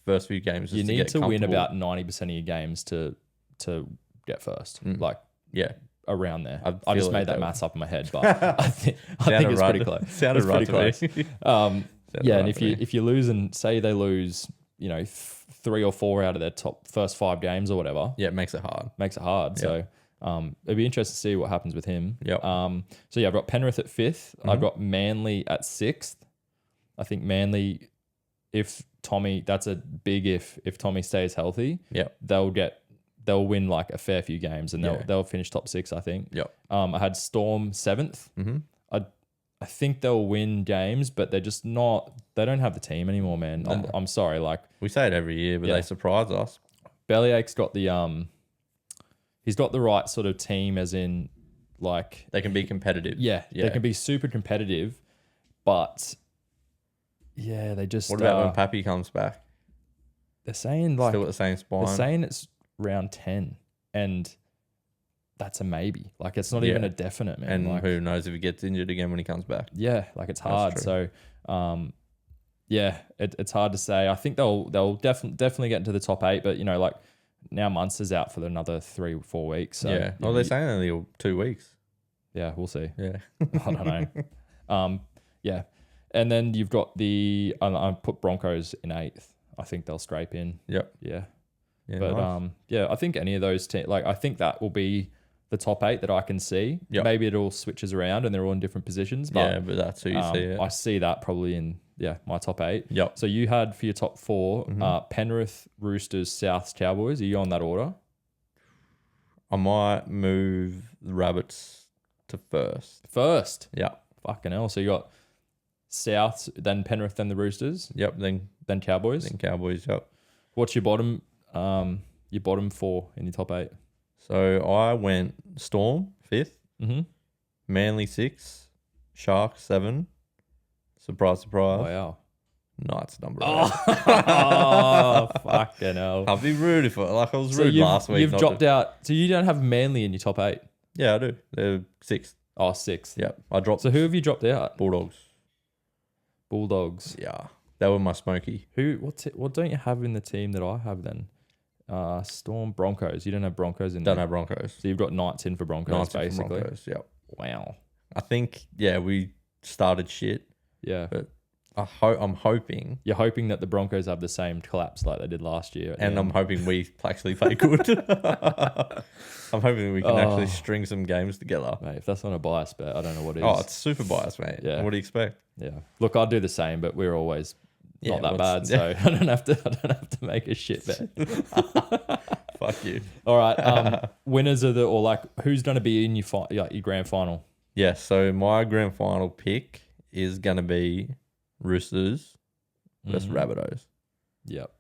first few games. You need to win about 90% of your games to get first. Around there. I just made that maths up in my head, but I think it's pretty close. Sounded right to me. And if you lose and say they lose, 3 or 4 out of their top first 5 games or whatever. Yeah, it makes it hard. Yep. So it'd be interesting to see what happens with him. Yep. So yeah, I've got Penrith at 5th. I've got Manly at 6th. I think Manly, that's a big if Tommy stays healthy. Yeah. They'll win like a fair few games and they'll finish top 6, I think. Yep. I had Storm 7th. Mm-hmm. I think they'll win games, but they're just not. They don't have the team anymore, man. No. I'm sorry. Like we say it every year, but they surprise us. Bellyache's got he's got the right sort of team, as in like they can be competitive. Yeah. They can be super competitive, but they just. What about when Pappy comes back? They're saying like still at the same spine. They're saying it's round 10, and that's a maybe. Like it's not even a definite, man. And who knows if he gets injured again when he comes back? Yeah, like it's hard. So, it's hard to say. I think they'll definitely get into the top 8, but like now Munster's out for another 3 or 4 weeks. So, yeah. Well, they're saying only 2 weeks. Yeah, we'll see. Yeah, I don't know. Yeah, and then you've got I put Broncos in 8th. I think they'll scrape in. Yep. Yeah. Yeah, but nice. I think any of those I think that will be the top 8 that I can see. Yep. Maybe it all switches around and they're all in different positions. But but that's who you see it. I see that probably in my top 8. Yep. So you had for your top 4 Penrith, Roosters, Souths, Cowboys. Are you on that order? I might move the Rabbits to first. First? Yeah. Fucking hell. So you got Souths, then Penrith, then the Roosters. Yep. Then Cowboys. Yep. What's your bottom 4 in your top 8? So I went Storm 5th, Manly 6, Sharks 7. Surprise, surprise. Wow. Knights number 8. Oh, fucking hell. I'll be rude if I was rude last week. You've dropped out. So you don't have Manly in your top 8? Yeah, I do. They're 6th. Oh, 6th. Yeah, I dropped. So who have you dropped out? Bulldogs. Yeah, they were my smoky. What don't you have in the team that I have then? Storm, Broncos. You don't have Broncos in there. Don't have Broncos. So you've got Knights in for Broncos, basically. Yep. Wow. I think we started shit. Yeah. But I'm hoping. You're hoping that the Broncos have the same collapse like they did last year. And I'm hoping we actually play good. I'm hoping we can actually string some games together. Mate, if that's not a bias bet, I don't know what is. Oh, it's super biased, mate. Yeah. What do you expect? Yeah. Look, I'd do the same, but we're always not that bad, so I don't have to make a shit bet. Fuck you. All right. Winners of who's going to be in your grand final? Yeah. So my grand final pick is going to be Roosters versus Rabbitohs. Yep.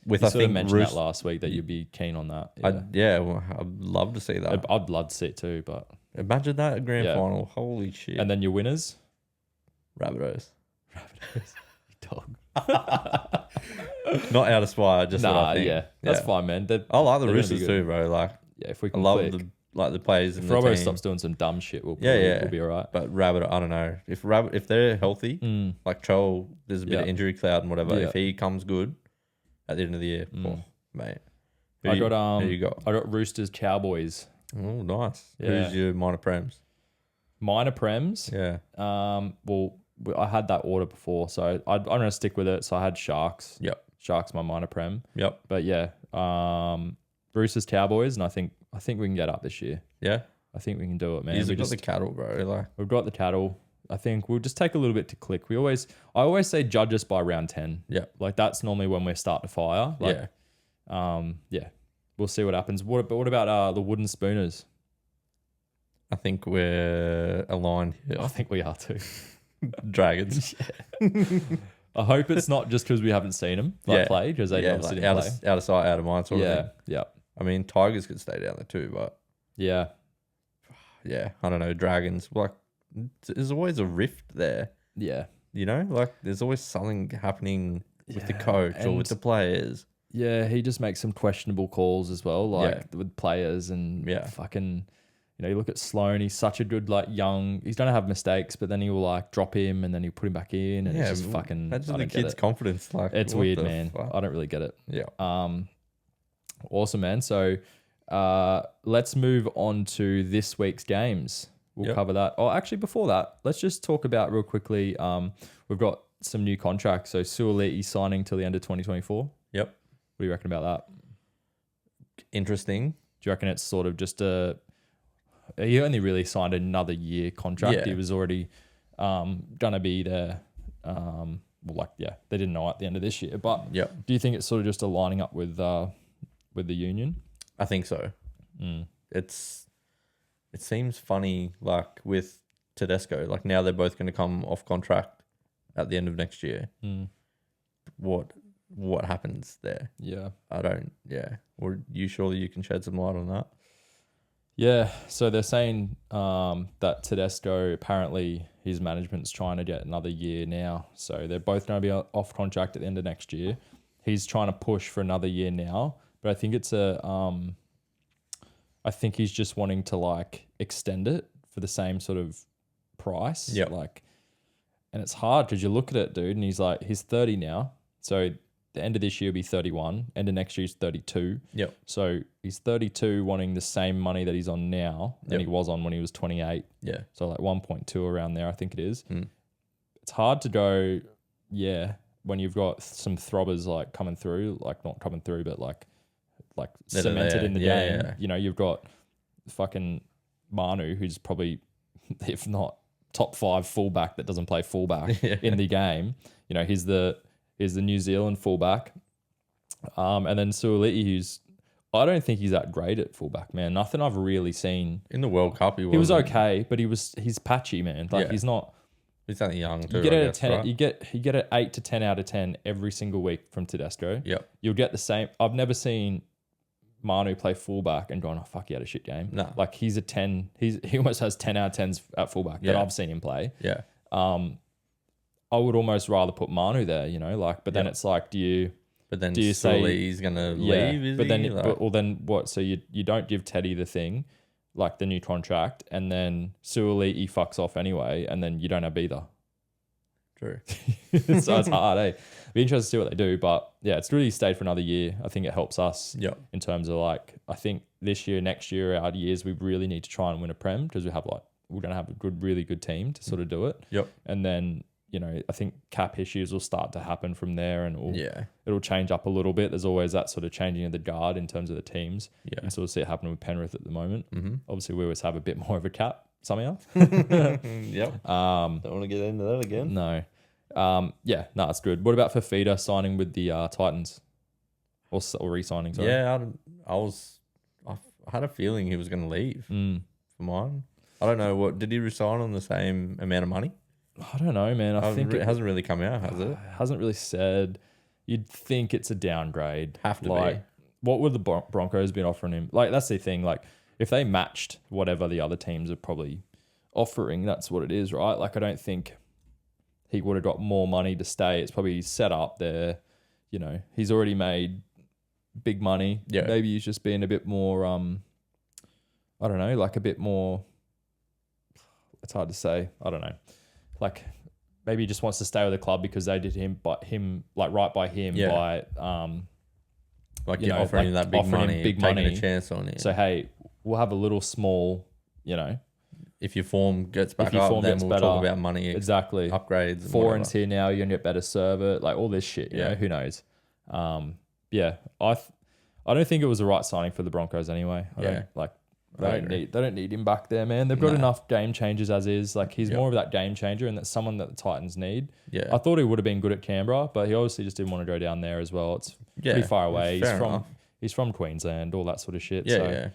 with You I sort of think mentioned that last week that you'd be keen on that. Yeah, well, I'd love to see that. I'd love to see it too, but Imagine that grand Yeah. final. Holy shit. and then your winners, Rabbitohs. dog. Not out of spite, just what I think. Yeah, that's fine, man. I like the they're gonna be Roosters good. too, bro. Like, Yeah, if we I can love click. the players If in the Robbo team. stops doing some dumb shit, we'll be all right. But Rabbit, I don't know. If they're healthy, like Chol, there's a bit of injury cloud and whatever. Yeah. If he comes good at the end of the year, mate. Who you got? I got Roosters Cowboys. Oh, nice. Yeah. Who's your minor prems? Minor prems. Yeah. Well, I had that order before, so I'm gonna stick with it. So I had Sharks. Yep. Sharks, my minor prem. Yep. But yeah, Roosters Cowboys, and I think we can get up this year. Yeah. I think we can do it, man. We've got the cattle, bro. Like, we've got the cattle. I think we'll just take a little bit to click. I always say judge us by round 10. Yeah. Like that's normally when we start to fire. Like, yeah. We'll see what happens. But what about the wooden spooners? I think we're aligned here. I think we are too. Dragons. I hope it's not just because we haven't seen them play, because they obviously didn't play. Out of sight, out of mind sort of thing. Yeah. I mean, Tigers could stay down there too, but Yeah. I don't know. Dragons, like, there's always a rift there. Yeah. You know, like there's always something happening with the coach or and- with the players. Yeah, he just makes some questionable calls as well, like with players and fucking. You know, you look at Sloan. He's such a good he's gonna have mistakes, but then he will drop him and then he'll put him back in, and it's just fucking. That's just the kid's confidence. Like, it's weird, man. Fuck? I don't really get it. Yeah. Awesome, man. So, let's move on to this week's games. We'll cover that. Oh, actually, before that, let's just talk about real quickly. We've got some new contracts. So Suoliti signing till the end of 2024. Yep. What do you reckon about that? Interesting. Do you reckon it's sort of just he only really signed another year contract. Yeah. He was already gonna be there. They didn't know at the end of this year. But do you think it's sort of just aligning up with the union? I think so. It seems funny, like with Tedesco. Like now they're both going to come off contract at the end of next year. What happens there? Yeah. I don't. Yeah. Or you surely you can shed some light on that. Yeah, so they're saying that Tedesco, apparently his management's trying to get another year now. So they're both going to be off contract at the end of next year. He's trying to push for another year now, but I think it's I think he's just wanting to extend it for the same sort of price. Yeah. And it's hard because you look at it, dude, and he's 30 now. So the end of this year will be 31. End of next year is 32. Yep. So he's 32 wanting the same money that he's on now than he was on when he was 28. Yeah. So 1.2 around there, I think it is. It's hard to go, when you've got some throbbers coming through, not coming through, but cemented in the game. Yeah. You know, you've got fucking Manu, who's probably, if not top 5 fullback that doesn't play fullback in the game. You know, he's the New Zealand fullback. And then Suoliti, who's, I don't think he's that great at fullback, man. Nothing I've really seen. In the World Cup, he was okay, but he's patchy, man. He's not. He's only young too. You get it at 10. Right? You get an 8 to 10 out of 10 every single week from Tedesco. Yep. You'll get the same. I've never seen Manu play fullback and gone, oh fuck, he had a shit game. No. He's a 10. He almost has 10 out of 10s at fullback that I've seen him play. Yeah. I would almost rather put Manu there, you know, but then it's do you? But then do you say he's gonna leave? Is but he? Then what? So you don't give Teddy the thing, the new contract, and then Suoliti fucks off anyway, and then you don't have either. True. So it's hard, eh? Be interested to see what they do, but yeah, it's really stayed for another year. I think it helps us in terms of I think this year, next year, our years, we really need to try and win a prem because we're gonna have a really good team to sort of do it. Yep. And then, you know, I think cap issues will start to happen from there, and it'll change up a little bit. There's always that sort of changing of the guard in terms of the teams. Yeah. And so we'll see it happening with Penrith at the moment. Mm-hmm. Obviously, we always have a bit more of a cap somehow. Yep. Don't want to get into that again. No. It's good. What about Fafita signing with the Titans? Or re-signing, sorry. Yeah, I had a feeling he was going to leave for mine. I don't know. Did he resign on the same amount of money? I don't know, man. I think it hasn't really come out, has it? Hasn't really said. you'd think it's a downgrade. Have to like, be. What would the Broncos been offering him? Like, that's the thing. Like, if they matched whatever the other teams are probably offering, that's what it is, right? Like, I don't think he would have got more money to stay. It's probably set up there. You know, he's already made big money. Yeah. Maybe he's just being a bit more, I don't know, like a bit more, it's hard to say. I don't know. Like, maybe he just wants to stay with the club because they did him, but him, like, right by him, by, like, you're offering him that big money, taking a chance on it. So, hey, we'll have a little small, you know. If your form gets back up, then we'll talk about money. Exactly. Upgrades. Foreign's here now. You're going to get better server. Like, all this shit, you know, who knows? I don't think it was the right signing for the Broncos anyway. They don't need him back there, man. They've got enough game changers as is. Like, he's more of that game changer, and that's someone that the Titans need. Yeah. I thought he would have been good at Canberra, but he obviously just didn't want to go down there as well. It's pretty far away. He's from Queensland, all that sort of shit. Yeah,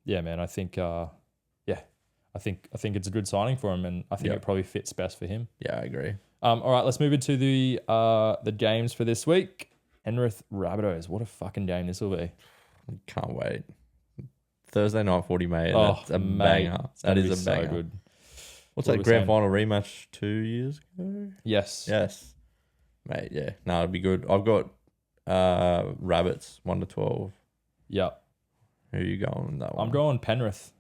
man. I think I think it's a good signing for him, and I think it probably fits best for him. Yeah, I agree. All right, let's move into the games for this week. Penrith Rabbitohs. What a fucking game this will be. Can't wait. Thursday night 40, mate. That's a banger. That is a banger. So good. What's that grand final rematch 2 years ago? Yes. Mate, yeah. No, it'd be good. I've got Rabbits 1-12. Yep. Who are you going in that one? I'm going Penrith.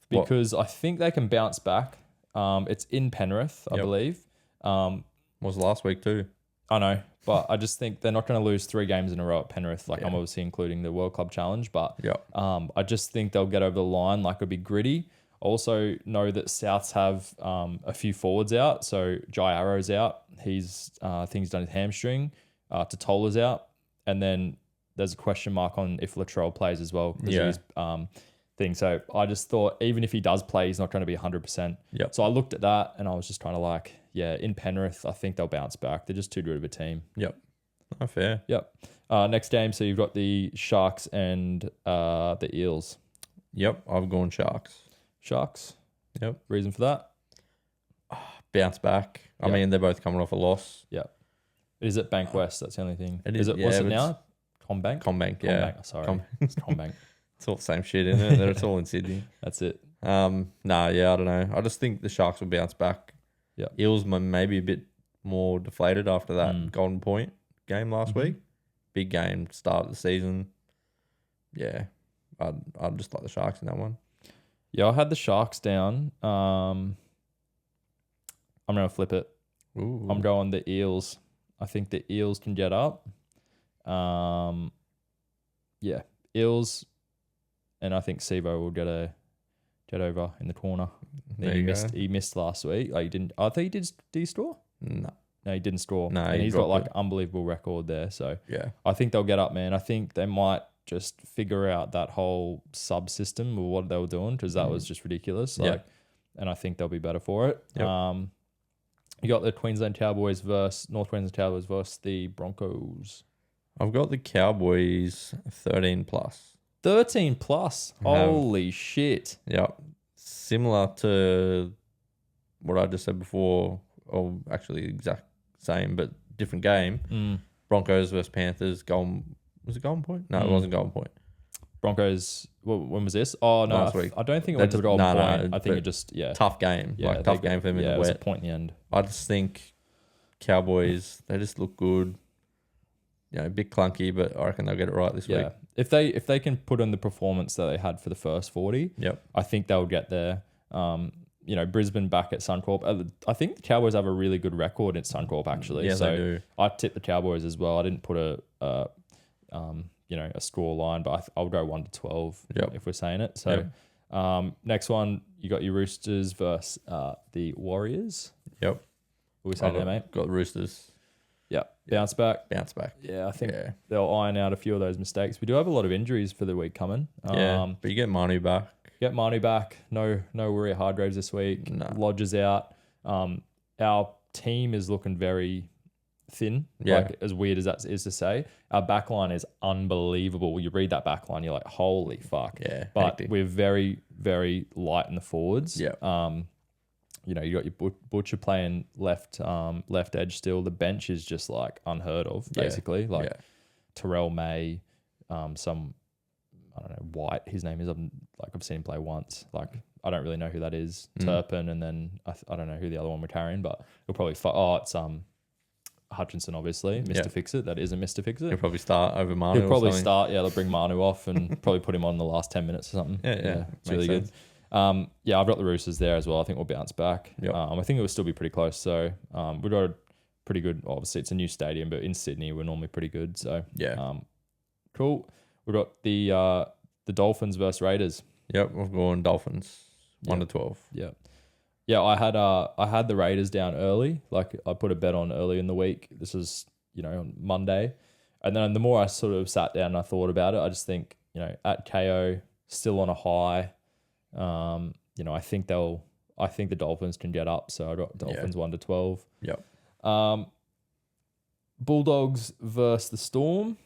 Because I think they can bounce back. It's in Penrith, I believe. Was last week too. I know, but I just think they're not going to lose 3 games in a row at Penrith. Like, I'm obviously including the World Club Challenge, but I just think they'll get over the line. Like, it'll be gritty. Also know that Souths have a few forwards out. So Jai Arrow's out. He's I think he's done his hamstring. Totola's out, and then there's a question mark on if Latrell plays as well. Thing. So I just thought, even if he does play, he's not going to be 100%. So I looked at that and I was just kind of like, in Penrith, I think they'll bounce back. They're just too good of a team. Oh, fair. Next game, so you've got the Sharks and the Eels. I've gone Sharks. Reason for that? Bounce back. I mean, they're both coming off a loss. Is it Bank West? That's the only thing. Is it? What's it now? Combank, yeah. Sorry. It's Combank. It's all the same shit, isn't it? It's all in Sydney. That's it. I don't know. I just think the Sharks will bounce back. Eels maybe a bit more deflated after that Golden Point game last week. Big game, start of the season. I'd just like the Sharks in that one. I had the Sharks down. I'm going to flip it. Ooh. I'm going the Eels. I think the Eels can get up. Eels. And I think Sivo will get over in the corner. He missed last week. Like, he didn't. I think he did. Did he score? No, he didn't score. No, and he's got like unbelievable record there. So I think they'll get up, man. I think they might just figure out that whole subsystem of what they were doing, because that was just ridiculous. And I think they'll be better for it. You got the Queensland Cowboys versus North Queensland Cowboys versus the Broncos. I've got the Cowboys 13+. 13+. Holy shit. Similar to what I just said before, or actually exact same, but different game. Broncos versus Panthers. Was it Golden Point? No, it wasn't Golden Point. Broncos, when was this? Oh, no. Last week. I don't think it went to Golden Point. No, I think it just, tough game. Tough game for them in the wet. It was a point in the end. I just think Cowboys, they just look good. A bit clunky, but I reckon they'll get it right this week. If they can put in the performance that they had for the first 40, I think they'll get there. Brisbane back at Suncorp. I think the Cowboys have a really good record at Suncorp, actually. Yeah, they do. I tipped the Cowboys as well. I didn't put a score line, but I'll go 1-12 if we're saying it. So next one, you got your Roosters versus the Warriors. What are we saying there, mate? Got the Roosters. Bounce back. Yeah, I think they'll iron out a few of those mistakes. We do have a lot of injuries for the week coming. But you get Manu back. No worry, Hargraves this week. No. Lodge is out. Our team is looking very thin. Like, as weird as that is to say. Our backline is unbelievable. You read that backline, you're like, holy fuck. Yeah. But we're very, very light in the forwards. you know, you got your Butcher playing left edge still. The bench is just like unheard of, basically. Like Terrell May, some, I don't know, White, his name is. I've seen him play once. Like, I don't really know who that is. Turpin, and then I don't know who the other one we're carrying, but he'll probably it's Hutchinson, obviously. Mr. Fix-It. That isn't Mr. Fix-It. He'll probably start over Manu. He'll probably start, they'll bring Manu off and probably put him on the last 10 minutes or something. Yeah. It's really good. I've got the Roosters there as well. I think we'll bounce back. Yep. I think it will still be pretty close. So we've got a pretty good, obviously it's a new stadium, but in Sydney we're normally pretty good. So cool. We've got the Dolphins versus Raiders. Yep, we're going Dolphins 1-12. Yeah. Yeah, I had the Raiders down early. Like, I put a bet on early in the week. This was, you know, on Monday. And then the more I sort of sat down and I thought about it, I just think, you know, at KO, still on a high. You know, I think the Dolphins can get up. So I got Dolphins 1-12. Yep. Bulldogs versus the Storm.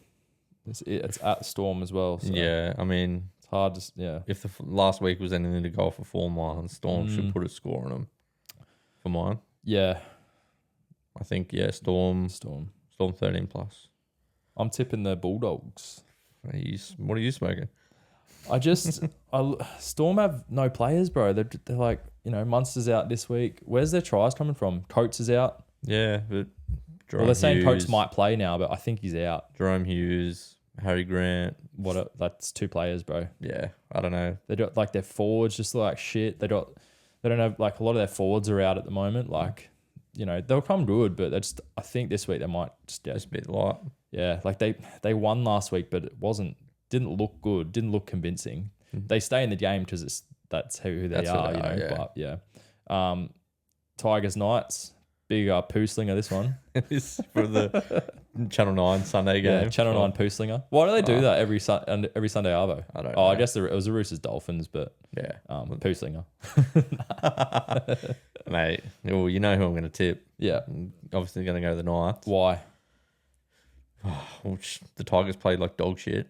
It's at the Storm as well. So Yeah, I mean, it's hard to, if the last week was anything to go for form lines, Storm should put a score on them for mine. Yeah. I think, Storm 13 plus. I'm tipping the Bulldogs. What are you smoking? Storm have no players, bro. They're like, you know, Munster's out this week. Where's their tries coming from? Coates is out. Yeah, but They're saying Coates might play now, but I think he's out. Jerome Hughes, Harry Grant. That's 2 players, bro. Yeah, I don't know. They got like their forwards just like shit. They don't have, like, a lot of their forwards are out at the moment. Like, you know, they'll come good, but I think this week they might just a bit light. Yeah, like they won last week, but it didn't look good, didn't look convincing. They stay in the game because that's who they are, you know. Yeah. But yeah, Tigers Knights, big poo slinger this one. It's for the Channel 9 Sunday game. Yeah, Channel 9 poo slinger. Why do they do that every Sunday Arvo? I don't know. I guess it was the Roosters Dolphins, but poo slinger. Mate, well, you know who I'm going to tip. Yeah, I'm obviously going to go to the Knights. Why? Well, the Tigers played like dog shit.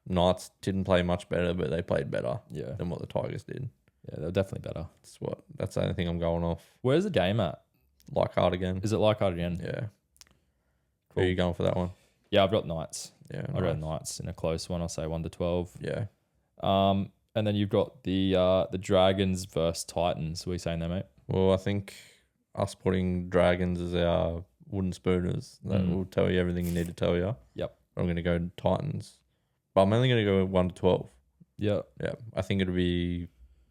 Knights didn't play much better, but they played better than what the Tigers did. Yeah, they were definitely better. That's the only thing I'm going off. Where's the game at? Leichhardt again. Is it Leichhardt again? Yeah. Cool. Who are you going for that one? Yeah, I've got Knights. Yeah, I got Knights in a close one. I'll say 1-12. Yeah. And then you've got the Dragons versus Titans. What are you saying there, mate? Well, I think us putting Dragons as our wooden spooners, that will tell you everything you need to tell you. Yep. I'm going to go Titans. But I'm only going to go 1-12. Yeah. Yeah. I think it'll be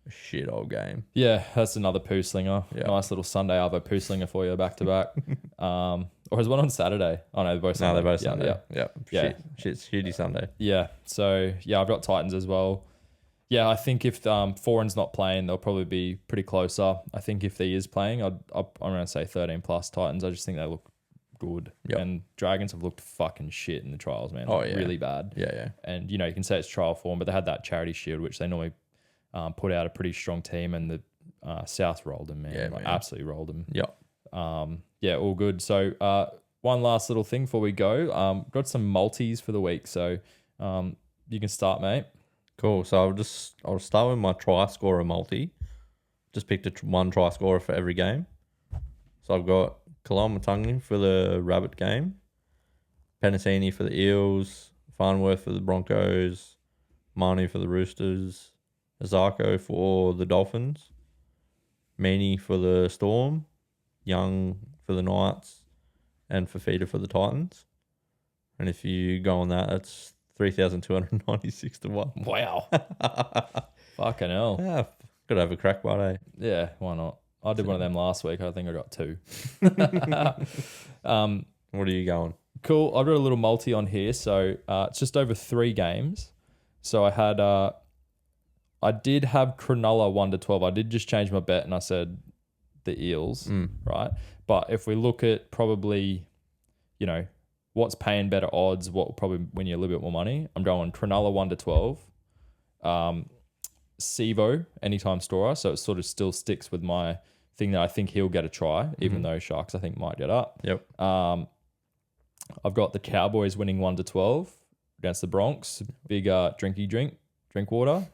a shit old game. Yeah, that's another poo slinger. Yeah. Nice little Sunday Arvo poo slinger for you back to back. Or is one on Saturday? Oh, no, they're both Sunday. No, they're both Sunday. Yeah. Shitty Sunday. Yeah. So, yeah, I've got Titans as well. Yeah, I think if Foreign's not playing, they'll probably be pretty closer. I think if he is playing, I'm going to say 13 plus Titans. I just think they look good. Yep. And Dragons have looked fucking shit in the trials, man. Oh, yeah. Really bad. Yeah. And, you know, you can say it's trial form, but they had that charity shield, which they normally put out a pretty strong team, and the South rolled them, man. Yeah, like, man. absolutely rolled them. Yep. Yeah, all good. So one last little thing before we go. Got some multis for the week. So you can start, mate. Cool. So I'll start with my try scorer multi. Just picked one try scorer for every game. So I've got Kalamatangi for the Rabbit game, Penasini for the Eels, Farnworth for the Broncos, Manu for the Roosters, Azarko for the Dolphins, Meany for the Storm, Young for the Knights, and Fafita for the Titans. And if you go on that, that's 3,296 to 1. Wow. Fucking hell. Yeah, got to have a crack, but eh? Yeah, why not? I did one of them last week. I think I got 2. What are you going? Cool. I've got a little multi on here. So it's just over 3 games. So I did have Cronulla 1-12. I did just change my bet and I said the Eels, right? But if we look at probably, you know, what's paying better odds, what will probably win you a little bit more money, I'm going Cronulla 1-12. Sivo, anytime scorer. So it sort of still sticks with my thing that I think he'll get a try, even though Sharks I think might get up. Yep. I've got the Cowboys winning 1-12 against the Bronx. Big drink water.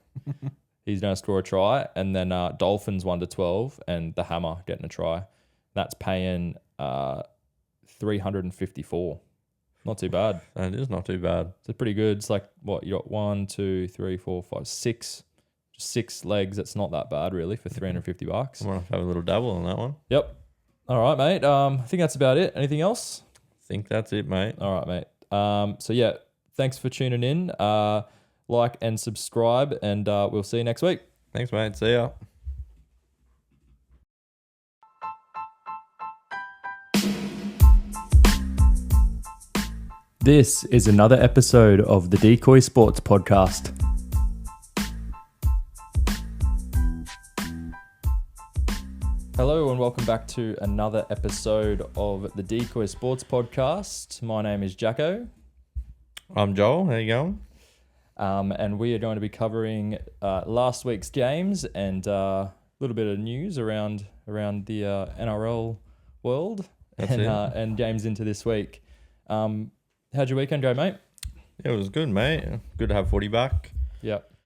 He's going to score a try. And then Dolphins 1-12 and the Hammer getting a try. That's paying 354. Not too bad. That is not too bad. It's pretty good. It's like, what, you got 1, 2, 3, 4, 5, 6. Just 6 legs. It's not that bad, really, for $350. I'm going to have a little dabble on that one. Yep. All right, mate. I think that's about it. Anything else? I think that's it, mate. All right, mate. So, yeah, thanks for tuning in. Like and subscribe, and we'll see you next week. Thanks, mate. See ya. This is another episode of the Decoy Sports Podcast. Hello and welcome back to another episode of the Decoy Sports Podcast. My name is Jacko. I'm Joel. How you going? And we are going to be covering last week's games and a little bit of news around the NRL world and games into this week. How'd your weekend go, mate? Yeah, it was good, mate. Good to have 40 back. Yep.